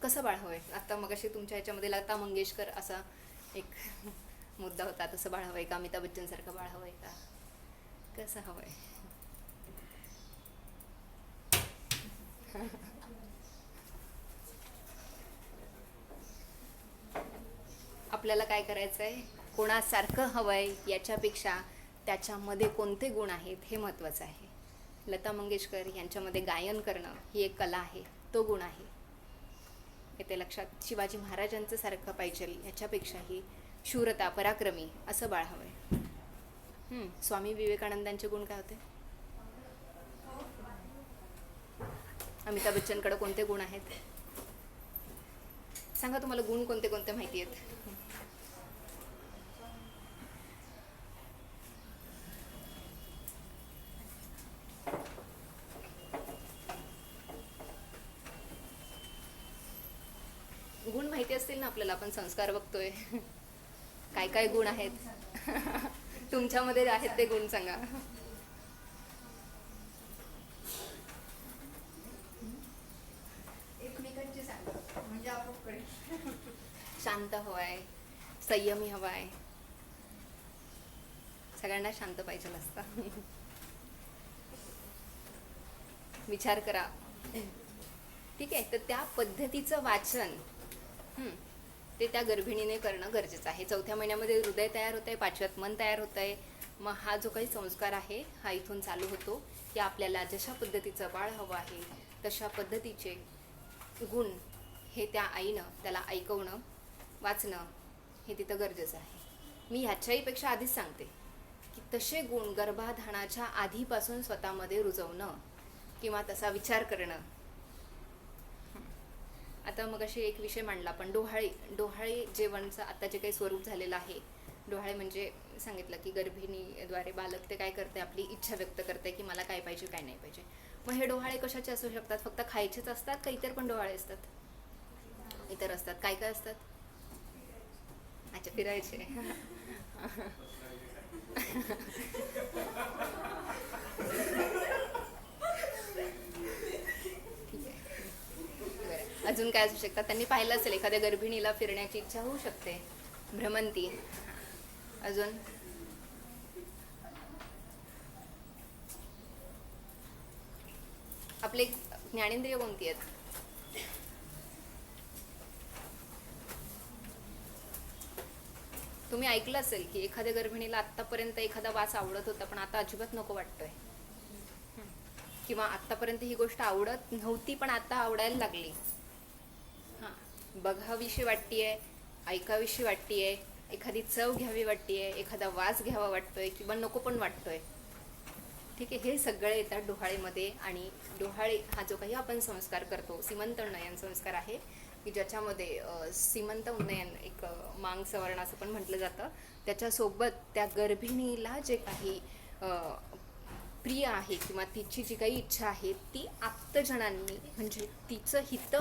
कसं बाळ हवंय? आता मगाशी तुमच्या ह्याच्यामध्ये लता मंगेशकर असा एक मुद्दा होता, तसं बाळ हवंय का? अमिताभ बच्चन सारखं बाळ हवंय का? कसं हवंय? आपल्याला काय करायचं आहे, कोणासारखं हवंय याच्यापेक्षा त्याच्यामध्ये कोणते गुण आहेत हे महत्त्वाचं आहे. लता मंगेशकर यांच्यामध्ये गायन करणं ही एक कला आहे, तो गुण आहे, येते लक्षात. शिवाजी महाराजांचं सारखं पाहिजे याच्यापेक्षाही शूरता, पराक्रमी असं बाळ हवंय. स्वामी विवेकानंदांचे गुण काय होते? अमिताभ बच्चनकडे कोणते गुण आहेत सांगा, तुम्हाला गुण कोणते कोणते माहिती आहेत? गुण माहिती असतील ना आपल्याला, आपण संस्कार बघतोय. काय काय गुण आहेत तुमच्यामध्ये आहेत ते गुण सांगा. एकमेकांची सांगा म्हणजे आपोआप कळेल. शांत हवाय, संयमी हवाय, सगळ्यांना शांत पाहिजे असतं. विचार करा. ठीक आहे, तर त्या पद्धतीचं वाचन ते त्या गर्भिणीने करणं गरजेचं आहे. 4थ्या महिन्यामध्ये हृदय तयार होत आहे, 5व्यात मन तयार होत आहे. मग हा जो काही संस्कार आहे हा इथून चालू होतो की आपल्याला जशा पद्धतीचं बाळ हवं आहे तशा पद्धतीचे गुण हे त्या आईनं त्याला ऐकवणं, वाचणं हे तिथं गरजेचं आहे. मी ह्याच्याहीपेक्षा आधीच सांगते की तसे गुण गर्भाधानाच्या आधीपासून स्वतःमध्ये रुजवणं किंवा तसा विचार करणं. आता मग अशी एक विषय मांडला पण डोहाळे जेवणचं आता जे काही स्वरूप झालेलं आहे. डोहाळे म्हणजे सांगितलं की गर्भिणीद्वारे बालक ते काय करते, आपली इच्छा व्यक्त करते की मला काय पाहिजे काय नाही पाहिजे. मग हे डोहाळे कशाचे असू शकतात? फक्त खायचेच असतात का इतर पण डोहाळे असतात? इतर असतात. काय काय असतात? अच्छा, फिरायचे. ठीक आहे, बरं. अजून काय असू शकतात? त्यांनी पाहिलं असेल एखाद्या गर्भिणीला फिरण्याची इच्छा होऊ शकते, भ्रमंती. अजून आपले ज्ञानेंद्रिय कोणती आहेत? तुम्ही ऐकलं असेल की एखाद्या गर्भिणीला आतापर्यंत एखादा वास आवडत होता पण आता अजिबात नको वाटतोय, किंवा आतापर्यंत ही गोष्ट आवडत नव्हती पण आता आवडायला लागली. हां, बघावीशी वाटतीये, ऐकावीशी वाटतीये, एखादी चव घ्यावी वाटतीये, एखादा वास घ्यावा वाटतोय किंवा नको पण वाटतोय. ठीक आहे, हे सगळे येतात डोहाळेमध्ये. आणि डोहाळे हा जो काही आपण संस्कार करतो, सीमंत उन्नयन संस्कार आहे की ज्याच्यामध्ये सीमंत उन्नयन एक मांग सवर्ण असं पण म्हटलं जातं. त्याच्यासोबत त्या गर्भिणीला जे काही प्रिय आहे किंवा तिची जी काही इच्छा आहे ती आप्तजनांनी म्हणजे तिचं हित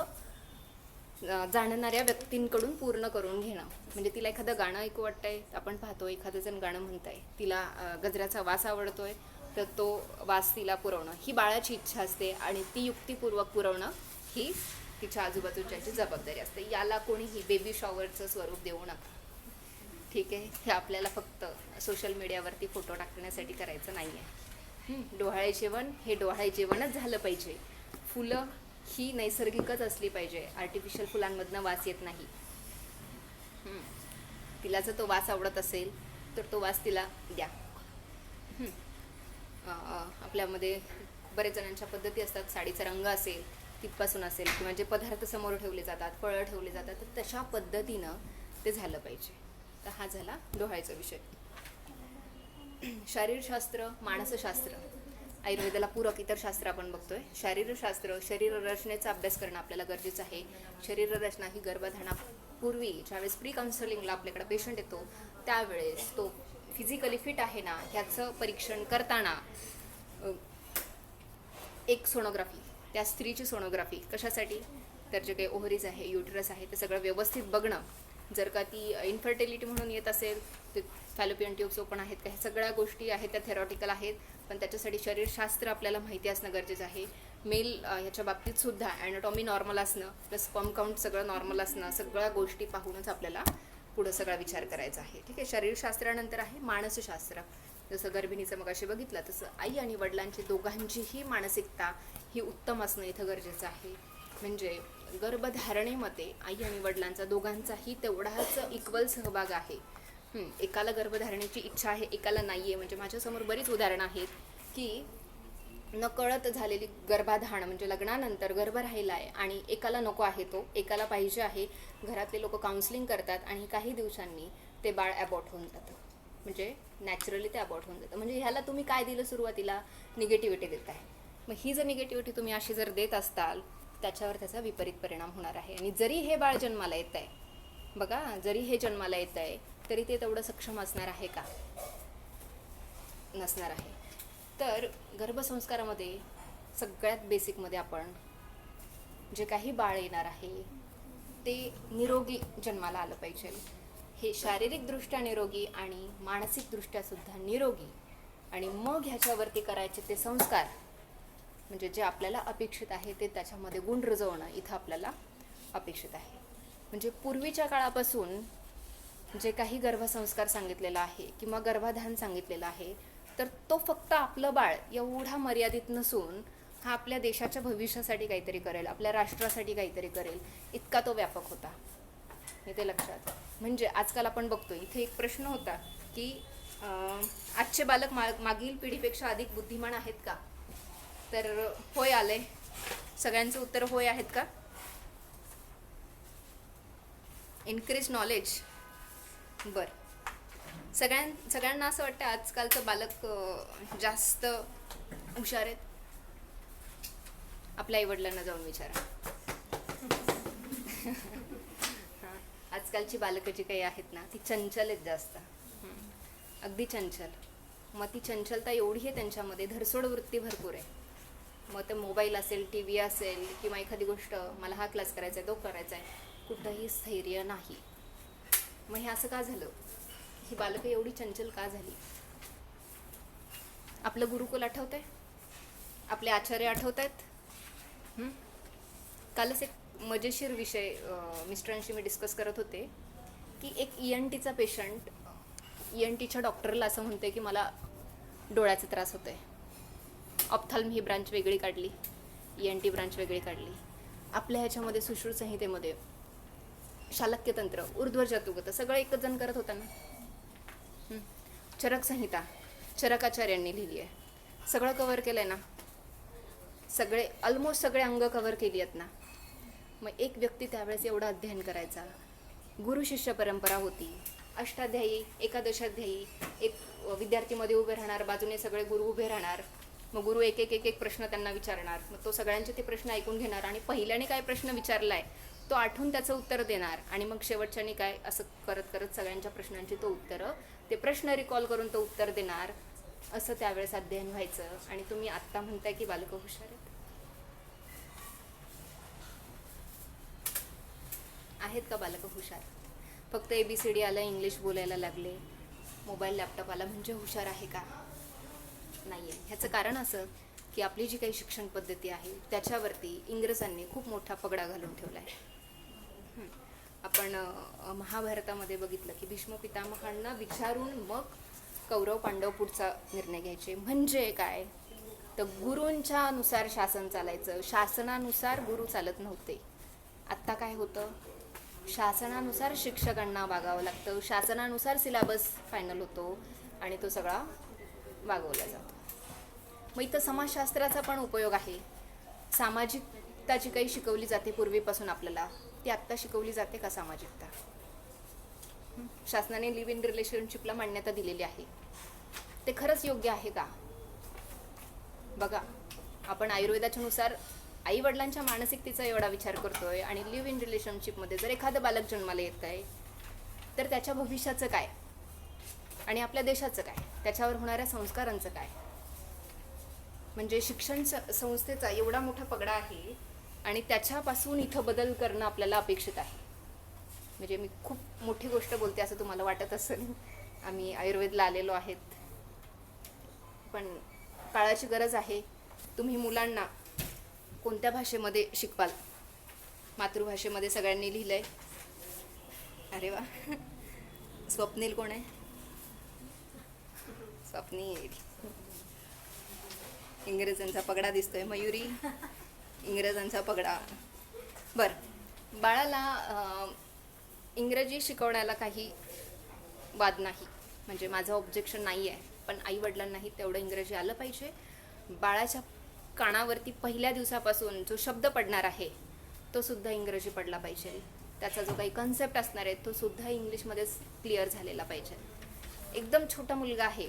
जाणणाऱ्या व्यक्तींकडून पूर्ण करून घेणं. म्हणजे तिला एखादं गाणं ऐकू वाटतंय, आपण पाहतो एखादं जण गाणं म्हणतंय, तिला गजऱ्याचा वास आवडतोय तर तो वास तिला पुरवणं ही बाळाची इच्छा असते आणि ती युक्तिपूर्वक पुरवणं ही तिच्या आजूबाजूच्याची जबाबदारी असते. याला कोणीही बेबी शॉवरचं स्वरूप देऊ नका. ठीक आहे, हे आपल्याला फक्त सोशल मीडियावरती फोटो टाकण्यासाठी करायचं नाही आहे. डोहाळे जेवण हे डोहाळे जेवणच झालं पाहिजे. फुलं ही नैसर्गिकच असली पाहिजे, आर्टिफिशियल फुलांमधनं वास येत नाही. तिला जर तो वास आवडत असेल तर तो वास तिला द्या. आपल्यामध्ये बरेच जणांच्या पद्धती असतात, साडीचा रंग असेल तिथपासून असेल किंवा जे पदार्थ समोर ठेवले जातात, फळं ठेवले जातात, तर तशा पद्धतीनं ते झालं पाहिजे. तर हा झाला डोहाळ्याचा विषय. शारीरशास्त्र, मानसशास्त्र, आयुर्वेदाला पूरक इतर शास्त्र आपण बघतोय. शारीरशास्त्र, शरीर रचनेचा अभ्यास करणं आपल्याला गरजेचं आहे. शरीर रचना ही गर्भधारणापूर्वी ज्यावेळेस प्री काउन्सिलिंगला आपल्याकडे पेशंट येतो त्यावेळेस तो फिजिकली फिट आहे ना ह्याचं परीक्षण करताना एक सोनोग्राफी, त्या स्त्रीची सोनोग्राफी कशासाठी, तर जे काही ओव्हरीज आहे, युटरस आहे, ते सगळं व्यवस्थित बघणं. जर का ती इन्फर्टिलिटी म्हणून येत असेल ते फॅलोपियन ट्यूब्स ओपन आहेत का, ह्या सगळ्या गोष्टी आहेत त्या थेरॉटिकल आहेत, पण त्याच्यासाठी शरीरशास्त्र आपल्याला माहिती असणं गरजेचं आहे. मेल ह्याच्या बाबतीत सुद्धा ॲनाटॉमी नॉर्मल असणं प्लस स्पर्म काउंट सगळं नॉर्मल असणं, सगळ्या गोष्टी पाहूनच आपल्याला पुढं सगळा विचार करायचा आहे. ठीक आहे, शरीरशास्त्रानंतर आहे मानसशास्त्र. जसं गर्भिणीचं मग असे बघितलं तसं आई आणि वडिलांची दोघांचीही मानसिकता ही उत्तम असणं इथं गरजेचं आहे. म्हणजे गर्भधारणेमध्ये आई आणि वडिलांचा दोघांचाही तेवढाच इक्वल सहभाग आहे. एकाला गर्भधारणेची इच्छा आहे, एकाला नाही आहे. म्हणजे माझ्यासमोर बरीच उदाहरणं आहेत की नकळत झालेली गर्भाधारण म्हणजे लग्नानंतर गर्भ राहिला आहे आणि एकाला नको आहे, तो एकाला पाहिजे आहे. घरातले लोक काउन्सिलिंग करतात आणि काही दिवसांनी ते बाळ ॲबॉर्ट होऊन जातं. म्हणजे नॅचरली ते ॲबॉर्ट होऊन जातं. म्हणजे ह्याला तुम्ही काय दिलं सुरुवातीला? निगेटिव्हिटी देत आहे. मग ही जर निगेटिव्हिटी तुम्ही अशी जर देत असताल त्याच्यावर त्याचा विपरीत परिणाम होणार आहे. आणि जरी हे बाळ जन्माला येत आहे, बघा, जरी हे जन्माला येत आहे तरी ते तेवढं सक्षम असणार आहे का? नसणार आहे. तर गर्भसंस्कारामध्ये सगळ्यात बेसिकमध्ये आपण जे काही बाळ येणार आहे ते निरोगी जन्माला आलं पाहिजे. हे शारीरिकदृष्ट्या निरोगी आणि मानसिकदृष्ट्या सुद्धा निरोगी, आणि मग ह्याच्यावरती करायचे ते संस्कार, म्हणजे जे आपल्याला अपेक्षित आहे ते त्याच्यामध्ये गुण रुजवणं इथं आपल्याला अपेक्षित आहे. म्हणजे पूर्वीच्या काळापासून जे काही गर्भसंस्कार सांगितलेला आहे किंवा गर्भाधान सांगितलेलं आहे, तर तो फक्त आपलं बाळ एवढा मर्यादित नसून हा आपल्या देशाच्या भविष्यासाठी काहीतरी करेल, आपल्या राष्ट्रासाठी काहीतरी करेल, इतका तो व्यापक होता. इथे लक्षात. म्हणजे आजकाल आपण बघतो, इथे एक प्रश्न होता की आजचे बालक मागील पिढीपेक्षा अधिक बुद्धिमान आहेत का? तर होय आले. सगळ्यांचं उत्तर होय आहेत का? Increase knowledge. बरं, सगळ्यांना असं वाटतं आजकालचं बालक जास्त हुशार आहेत? आपल्या आईवडिलांना जाऊन विचारा. आजकालची बालकं जी काही आहेत ना, ती चंचल आहेत जास्त. अगदी चंचल. मग ती चंचलता एवढी आहे त्यांच्यामध्ये, धरसोड वृत्ती भरपूर आहे. मग ते मोबाईल असेल, टी व्ही असेल किंवा एखादी गोष्ट, मला हा क्लास करायचा आहे, तो करायचा आहे, कुठंही स्थैर्य नाही. मग हे असं का झालं? ही बालकं एवढी चंचल का झाली? आपलं गुरुकुल आठवतंय? आपले आचार्य आठवत आहेत? कालच एक मजेशीर विषय मिस्टरांशी मी डिस्कस करत होते की एक ENTचा पेशंट ENTच्या डॉक्टरला असं म्हणते की मला डोळ्याचा त्रास होतो आहे. ऑप्थाल्म ही ब्रांच वेगळी काढली, ENT ब्रांच वेगळी काढली. आपल्या ह्याच्यामध्ये सुश्रुत संहितेमध्ये शालक्यतंत्र, ऊर्ध्व जातुगत सगळं एकच जण करत होता ना. चरक संहिता चरकाचार्यांनी लिहिली आहे. सगळं कव्हर केलं आहे ना, सगळे ऑलमोस्ट सगळे अंग कव्हर केली आहेत ना. मग एक व्यक्ती त्यावेळेस एवढं अध्ययन करायचा. गुरु शिष्य परंपरा होती. अष्टाध्यायी, एकादशाध्यायी, एक विद्यार्थीमध्ये उभे राहणार, बाजूने सगळे गुरु उभे राहणार. मग गुरु एक एक एक एक प्रश्न त्यांना विचारणार. मग तो सगळ्यांचे ते प्रश्न ऐकून घेणार आणि पहिल्याने काय प्रश्न विचारलाय तो आठवून त्याचं उत्तर देणार. आणि मग शेवटच्याने काय, असं करत करत सगळ्यांच्या प्रश्नांची तो उत्तरं, ते प्रश्न रिकॉल करून तो उत्तर देणार. असं त्यावेळेस अध्ययन व्हायचं. आणि तुम्ही आत्ता म्हणताय की बालकं हुशार आहेत का? बालकं हुशार? फक्त ABCD आलं, इंग्लिश बोलायला लागले, मोबाईल लॅपटॉप आला म्हणजे हुशार आहे का? नाही आहे. ह्याचं कारण असं की आपली जी काही शिक्षण पद्धती आहे त्याच्यावरती इंग्रजांनी खूप मोठा पगडा घालून ठेवला आहे. आपण महाभारतामध्ये बघितलं की भीष्म पितामहांना विचारून मग कौरव पांडव पुढचा निर्णय घ्यायचे. म्हणजे काय, तर गुरूंच्या नुसार शासन चालायचं, शासनानुसार गुरु चालत नव्हते. आत्ता काय होतं, शासनानुसार शिक्षकांना वागावं लागतं, शासनानुसार सिलेबस फायनल होतो आणि तो सगळा वागवला जातो. मग इथं समाजशास्त्राचा पण उपयोग आहे. सामाजिकता जी काही शिकवली जाते पूर्वीपासून आपल्याला, ती आत्ता शिकवली जाते का सामाजिकता? शासनाने लिव्ह इन रिलेशनशिपला मान्यता दिलेली आहे, ते खरंच योग्य आहे का? बघा, आपण आयुर्वेदाच्या नुसार आई वडिलांच्या मानसिकतेचा एवढा विचार करतोय आणि लिव्ह इन रिलेशनशिपमध्ये जर एखादं बालक जन्माला येत आहे तर त्याच्या भविष्याचं काय आणि आपल्या देशाचं काय, त्याच्यावर होणाऱ्या संस्कारांचं काय? म्हणजे शिक्षण संस्थेचा एवढा मोठा पगडा आहे आणि त्याच्यापासून इथं बदल करणं आपल्याला अपेक्षित आहे. म्हणजे मी खूप मोठी गोष्ट बोलते असं तुम्हाला वाटत असेल. आम्ही आयुर्वेदला आलेलो आहेत, पण काळाची गरज आहे. तुम्ही मुलांना कोणत्या भाषेमध्ये शिकवाल? मातृभाषेमध्ये सगळ्यांनी लिहिलंय. अरे वा, स्वप्नील कोण आहे? स्वप्नील. इंग्रजांचा पगडा दिसतोय. मयुरी, इंग्रजांचा पगडा. बरं, बाळाला इंग्रजी शिकवण्याला काही वाद नाही, म्हणजे माझं ऑब्जेक्शन नाही आहे. पण आईवडिलांनाही तेवढं इंग्रजी आलं पाहिजे. बाळाच्या कानावरती पहिल्या दिवसापासून जो शब्द पडणार आहे तो सुद्धा इंग्रजी पडला पाहिजे. त्याचा जो काही कन्सेप्ट असणार आहे तो सुद्धा इंग्लिशमध्येच क्लिअर झालेला पाहिजे. एकदम छोटा मुलगा आहे,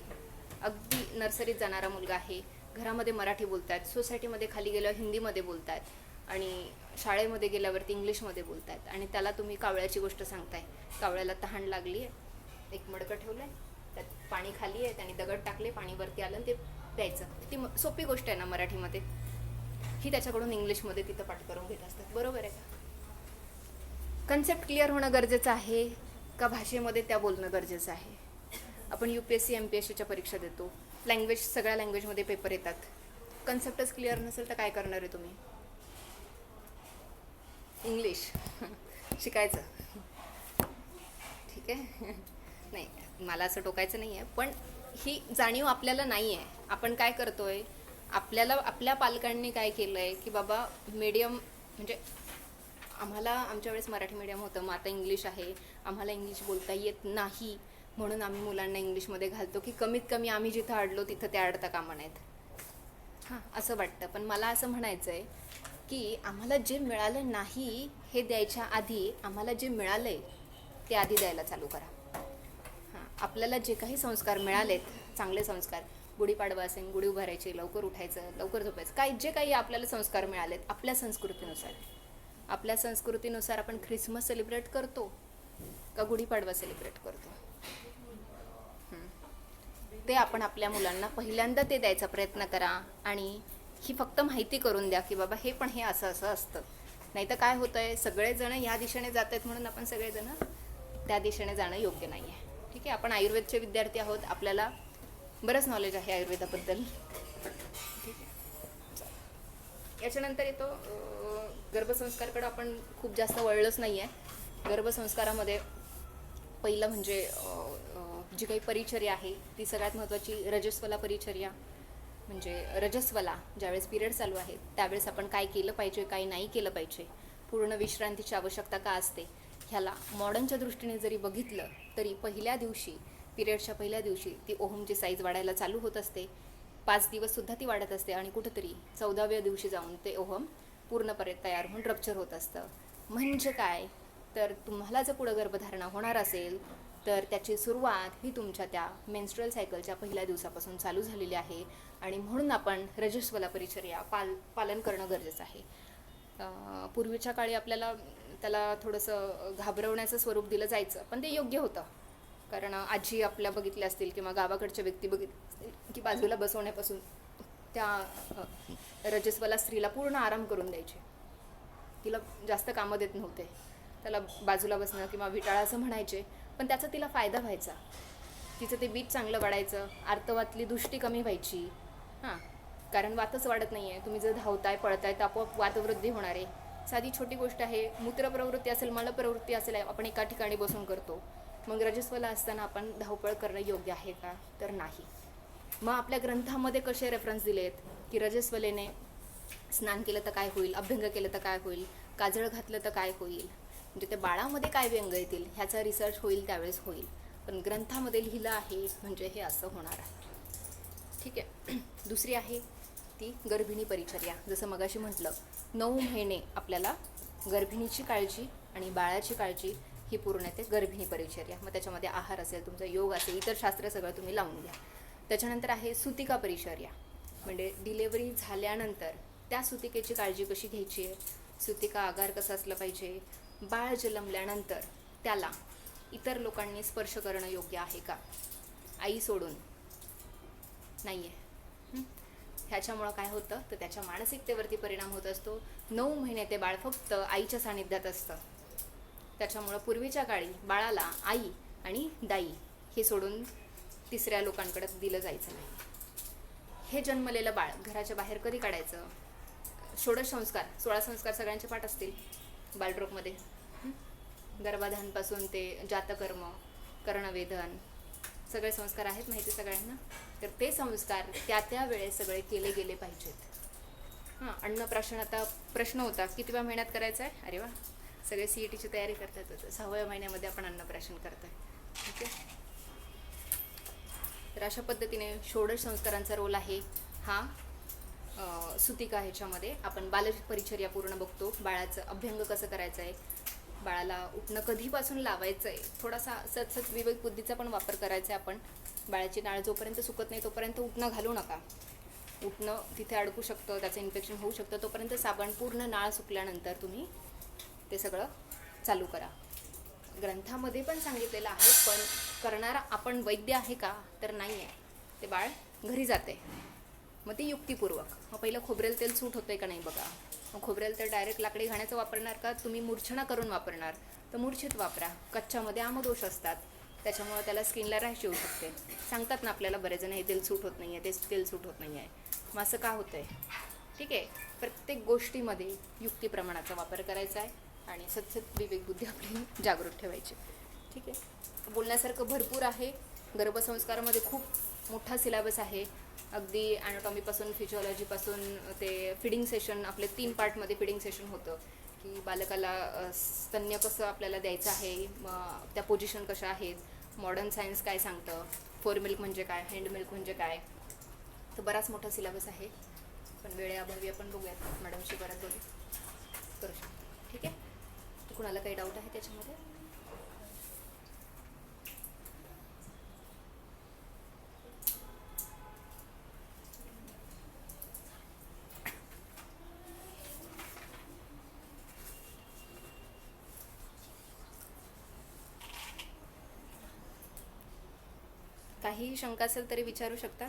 अगदी नर्सरीत जाणारा मुलगा आहे, घरामध्ये मराठी बोलतात, सोसायटीमध्ये खाली गेल्यावर हिंदीमध्ये बोलतात आणि शाळेमध्ये गेल्यावरती इंग्लिशमध्ये बोलतात. आणि त्याला तुम्ही कावळ्याची गोष्ट सांगताय. कावळ्याला तहान लागली आहे, एक मडकं ठेवलं आहे, त्यात पाणी खाली आहे, त्याने दगड टाकले, पाणी वरती आलं आणि ते प्यायचं. ती सोपी गोष्ट आहे ना मराठीमध्ये. ही त्याच्याकडून इंग्लिशमध्ये तिथं पाठ करून घेत असतात. बरोबर आहे का? कन्सेप्ट क्लिअर होणं गरजेचं आहे का भाषेमध्ये त्या बोलणं गरजेचं आहे. आपण UPSC MPSCच्या परीक्षा देतो, लँग्वेज सगळ्या लँग्वेजमध्ये पेपर येतात. कन्सेप्टच क्लिअर नसेल तर काय करणार आहे तुम्ही? इंग्लिश शिकायचं. ठीक आहे. नाही, मला असं टोकायचं नाही आहे, पण ही जाणीव आपल्याला नाही आहे. आपण काय करतोय, आपल्या पालकांनी काय केलं आहे की बाबा मीडियम म्हणजे आम्हाला आमच्या वेळेस मराठी मीडियम होतं, मग आता इंग्लिश आहे, आम्हाला इंग्लिश बोलता येत नाही म्हणून आम्ही मुलांना इंग्लिशमध्ये घालतो की कमीत कमी आम्ही जिथं अडलो तिथं ते अडता कामा नयेत. हां, असं वाटतं. पण मला असं म्हणायचं आहे की आम्हाला जे मिळालं नाही हे द्यायच्या आधी आम्हाला जे मिळालं आहे ते आधी द्यायला चालू करा. हां, आपल्याला जे काही संस्कार मिळालेत, चांगले संस्कार, गुढीपाडवा असेल, गुढी उभारायची, लवकर उठायचं, लवकर झोपायचं, काय जे काही आपल्याला संस्कार मिळालेत आपल्या संस्कृतीनुसार आपण ख्रिसमस सेलिब्रेट करतो का गुढीपाडवा सेलिब्रेट करतो? ते आपण आपल्या मुलांना पहिल्यांदा ते द्यायचा प्रयत्न करा. आणि ही फक्त माहिती करून द्या की बाबा हे असं असं असतं. नाही तर काय होतं आहे, सगळेजण या दिशेने जात आहेत म्हणून आपण सगळेजण त्या दिशेने जाणं योग्य नाही आहे. ठीक आहे, आपण आयुर्वेदचे विद्यार्थी आहोत, आपल्याला बरंच नॉलेज आहे आयुर्वेदाबद्दल. ठीक आहे. याच्यानंतर येतो गर्भसंस्कारकडे आपण खूप जास्त वळलंच नाही आहे. गर्भसंस्कारामध्ये पहिलं म्हणजे जी काही परिचर्या आहे ती सगळ्यात महत्त्वाची रजस्वला परिचर्या. म्हणजे रजस्वला ज्यावेळेस पिरियड चालू आहे त्यावेळेस आपण काय केलं पाहिजे, काय नाही केलं पाहिजे, पूर्ण विश्रांतीची आवश्यकता का असते, ह्याला मॉडर्नच्या दृष्टीने जरी बघितलं तरी पहिल्या दिवशी, पिरियडच्या पहिल्या दिवशी ती ओहमची साईज वाढायला चालू होत असते. 5 दिवससुद्धा ती वाढत असते आणि कुठंतरी 14व्या दिवशी जाऊन ते ओहम पूर्णपणे तयार होऊन रप्चर होत असतं. म्हणजे काय तर तुम्हाला जर पुढं गर्भधारणा होणार असेल तर त्याची सुरुवात ही तुमच्या त्या मेन्स्ट्रुअल सायकलच्या पहिल्या दिवसापासून चालू झालेली आहे. आणि म्हणून आपण रजस्वला परिचर्या पालन करणं गरजेचं आहे. पूर्वीच्या काळी आपल्याला त्याला थोडंसं घाबरवण्याचं स्वरूप दिलं जायचं, पण ते योग्य होतं. कारण आजी आपल्या बघितल्या असतील किंवा गावाकडच्या व्यक्ती बघितल्या असतील की बाजूला बसवण्यापासून त्या रजस्वला स्त्रीला पूर्ण आराम करून द्यायचे. तिला जास्त कामं देत नव्हते, त्याला बाजूला बसणं किंवा विटाळा असं म्हणायचे, पण त्याचा तिला फायदा व्हायचा. तिचं ते बीज चांगलं वाढायचं, आर्तवातली दृष्टी कमी व्हायची. हां, कारण वातच वाढत नाही आहे. तुम्ही जर धावताय पळताय तर आपोआप वातवृद्धी होणार आहे. साधी छोटी गोष्ट आहे, मूत्रप्रवृत्ती असेल, मलप्रवृत्ती असेल, आपण एका ठिकाणी बसून करतो. मग रजस्वला असताना आपण धावपळ करणं योग्य आहे का? तर नाही. मग आपल्या ग्रंथामध्ये कसे रेफरन्स दिलेत की रजस्वलेने स्नान केलं तर काय होईल, अभ्यंग केलं तर काय होईल, काजळ घातलं तर काय होईल, म्हणजे त्या बाळामध्ये काय व्यंग येतील ह्याचा रिसर्च होईल त्यावेळेस होईल. पण ग्रंथामध्ये लिहिलं आहे म्हणजे हे असं होणार आहे. ठीक आहे. दुसरी आहे ती गर्भिणी परिचर्या. जसं मगाशी म्हटलं, 9 महिने आपल्याला गर्भिणीची काळजी आणि बाळाची काळजी ही पूर्ण येते गर्भिणी परिचर्या. मग त्याच्यामध्ये आहार असेल, तुमचा योग असेल, इतर शास्त्र सगळं तुम्ही लावून घ्या. त्याच्यानंतर आहे सुतिका परिचर्या. म्हणजे डिलेवरी झाल्यानंतर त्या सुतिकेची काळजी कशी घ्यायची आहे, सुतिका आगार कसा असलं पाहिजे, बाळ जन्मल्यानंतर त्याला इतर लोकांनी स्पर्श करणं योग्य आहे का, आई सोडून नाही आहे. ह्याच्यामुळं काय होतं तर त्याच्या मानसिकतेवरती परिणाम होत असतो. 9 महिने ते बाळ फक्त आईच्या सानिध्यात असतं. त्याच्यामुळं पूर्वीच्या काळी बाळाला आई आणि दाई हे सोडून तिसऱ्या लोकांकडे दिलं जायचं नाही. हे जन्मलेलं बाळ घराच्या बाहेर कधी काढायचं? षोडश संस्कार, 16 संस्कार सगळ्यांचे पाठ असतील बालरोगमध्ये. गर्भाधानपासून ते जातकर्म, कर्णवेधन, सगळे संस्कार आहेत माहिती सगळ्यांना. तर ते संस्कार त्या वेळेस सगळे केले गेले पाहिजेत. हां, अन्नप्राशन आता प्रश्न होता किती वेळा महिन्यात करायचं आहे? अरे वा, सगळे CETची तयारी करतात. 6व्या महिन्यामध्ये आपण अन्नप्राशन करतोय. ठीक आहे. तर अशा पद्धतीने षोडश संस्कारांचा रोल आहे हा. सुतिका ह्याच्यामध्ये आपण बालपरिचर्या पूर्ण बघतो. बाळाचं अभ्यंग कसं करायचं आहे, बाळाला उठणं कधीपासून लावायचं आहे, थोडासा सतसत विवेक बुद्धीचा पण वापर करायचा आहे. आपण बाळाची नाळ जोपर्यंत सुकत नाही तोपर्यंत उठणं घालू नका. उठणं तिथे अडकू शकतं, त्याचं इन्फेक्शन होऊ शकतं. तोपर्यंत साबण, पूर्ण नाळ सुकल्यानंतर तुम्ही ते सगळं चालू करा. ग्रंथामध्ये पण सांगितलेलं आहे, पण करणारा आपण वैद्य आहे का तर नाही आहे. ते बाळ घरी जाते, मग ते युक्तिपूर्वक. मग पहिलं खोबरेल तेल सूट होतंय का नाही बघा. मग खोबरेल तर डायरेक्ट लाकडी घाण्याचं वापरणार का तुम्ही मूर्छना करून वापरणार? तर मूर्छित वापरा. कच्च्यामध्ये आमदोष असतात, त्याच्यामुळे त्याला स्किनला रॅश येऊ शकते. सांगतात ना आपल्याला बरेच जण, हे तेल सूट होत नाही आहे, ते तेल सूट होत नाही आहे. मग असं का होतं आहे? ठीक आहे, प्रत्येक गोष्टीमध्ये युक्ती प्रमाणाचा वापर करायचा आहे आणि सतत विवेकबुद्धी आपली जागृत ठेवायची. ठीक आहे, बोलण्यासारखं भरपूर आहे. गर्भसंस्कारामध्ये खूप मोठा सिलेबस आहे. अगदी ॲनाटॉमीपासून फिजिओलॉजीपासून ते फिडिंग सेशन, आपले 3 पार्टमध्ये फिडिंग सेशन होतं की बालकाला स्तन्य कसं आपल्याला द्यायचं आहे, मग त्या पोझिशन कशा आहेत, मॉडर्न सायन्स काय सांगतं, फोर मिल्क म्हणजे काय, हँड मिल्क म्हणजे काय. तर बराच मोठा सिलेबस आहे, पण वेळेअभावी आपण बघूयात. मॅडमशी परत बोलू करू शकतो. ठीक आहे, तर कुणाला काही डाऊट आहे त्याच्यामध्ये? काहीही शंका असेल तरी विचारू शकता.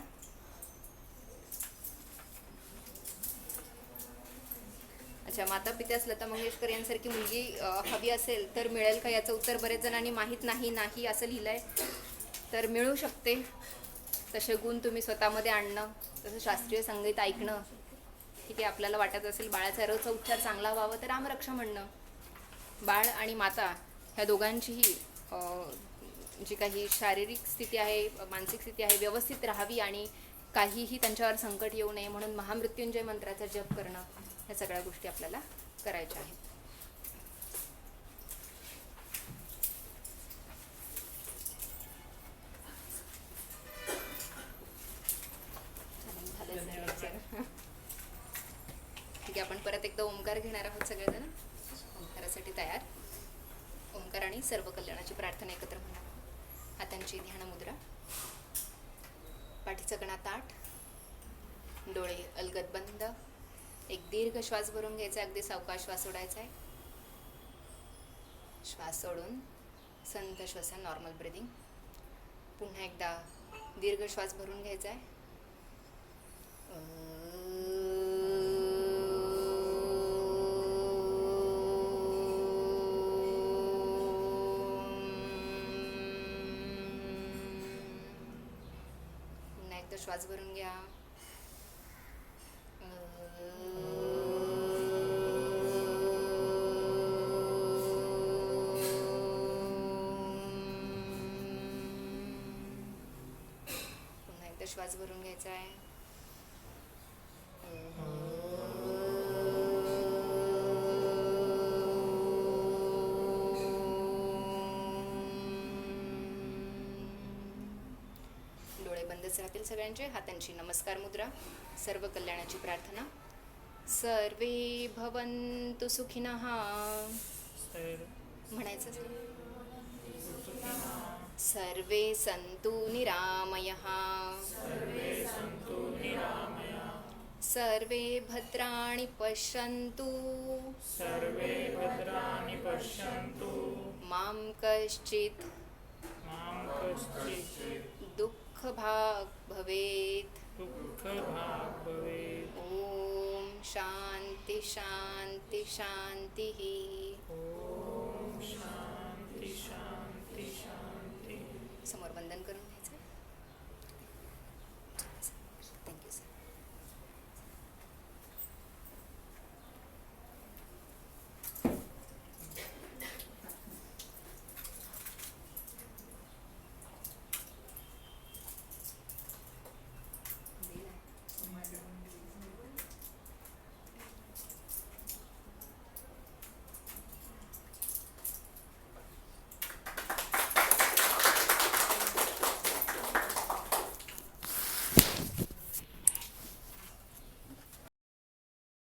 अच्छा, माता पित्यास लता मंगेशकर यांसारखी मुलगी हवी असेल तर मिळेल का, याचं उत्तर बरेच जणांनी माहीत नाही असं लिहिलं आहे. तर मिळू शकते. तसे गुण तुम्ही स्वतःमध्ये आणणं, तसं शास्त्रीय संगीत ऐकणं. ठीक आहे, आपल्याला वाटत असेल बाळाचा रचा उच्चार चांगला व्हावा तर रामरक्षा म्हणणं. बाळ आणि माता ह्या दोघांचीही जी काही शारीरिक स्थिती आहे, मानसिक स्थिती आहे, व्यवस्थित राहावी आणि काहीही त्यांच्यावर संकट येऊ नये म्हणून महामृत्युंजय मंत्राचा जप करणं, ह्या सगळ्या गोष्टी आपल्याला करायच्या आहेत. ठीक आहे, आपण परत एकदा ओंकार घेणार आहोत सगळेजण. ओंकारासाठी तयार. ओंकार आणि सर्व कल्याणाची प्रार्थना एकत्र म्हणणार आहोत. हातांची ध्यान मुद्रा, पाठीचा कणा ताठ, डोळे अलगद बंद. एक दीर्घ श्वास भरून घ्यायचा, अगदी सावकाश श्वास सोडायचा आहे. श्वास सोडून संथ श्वसन, नॉर्मल ब्रिदिंग. पुन्हा एकदा दीर्घ श्वास भरून घ्यायचा आहे. पुन्हा एकदा श्वास भरून घ्या. पुन्हा एकदा श्वास भरून घ्यायचा आहे. डोळे बंदच राहतील सगळ्यांचे. हातांची नमस्कार मुद्रा, सर्व कल्याणाची प्रार्थना. सर्वे भवन्तु सुखिनः म्हणायचं. सर्वे सन्तु निरामयः, सर्वे भद्राणि पश्यन्तु, मां कश्चित् दुःखभाग् भवेत्. ॐ शान्ति शान्ति शान्तिः.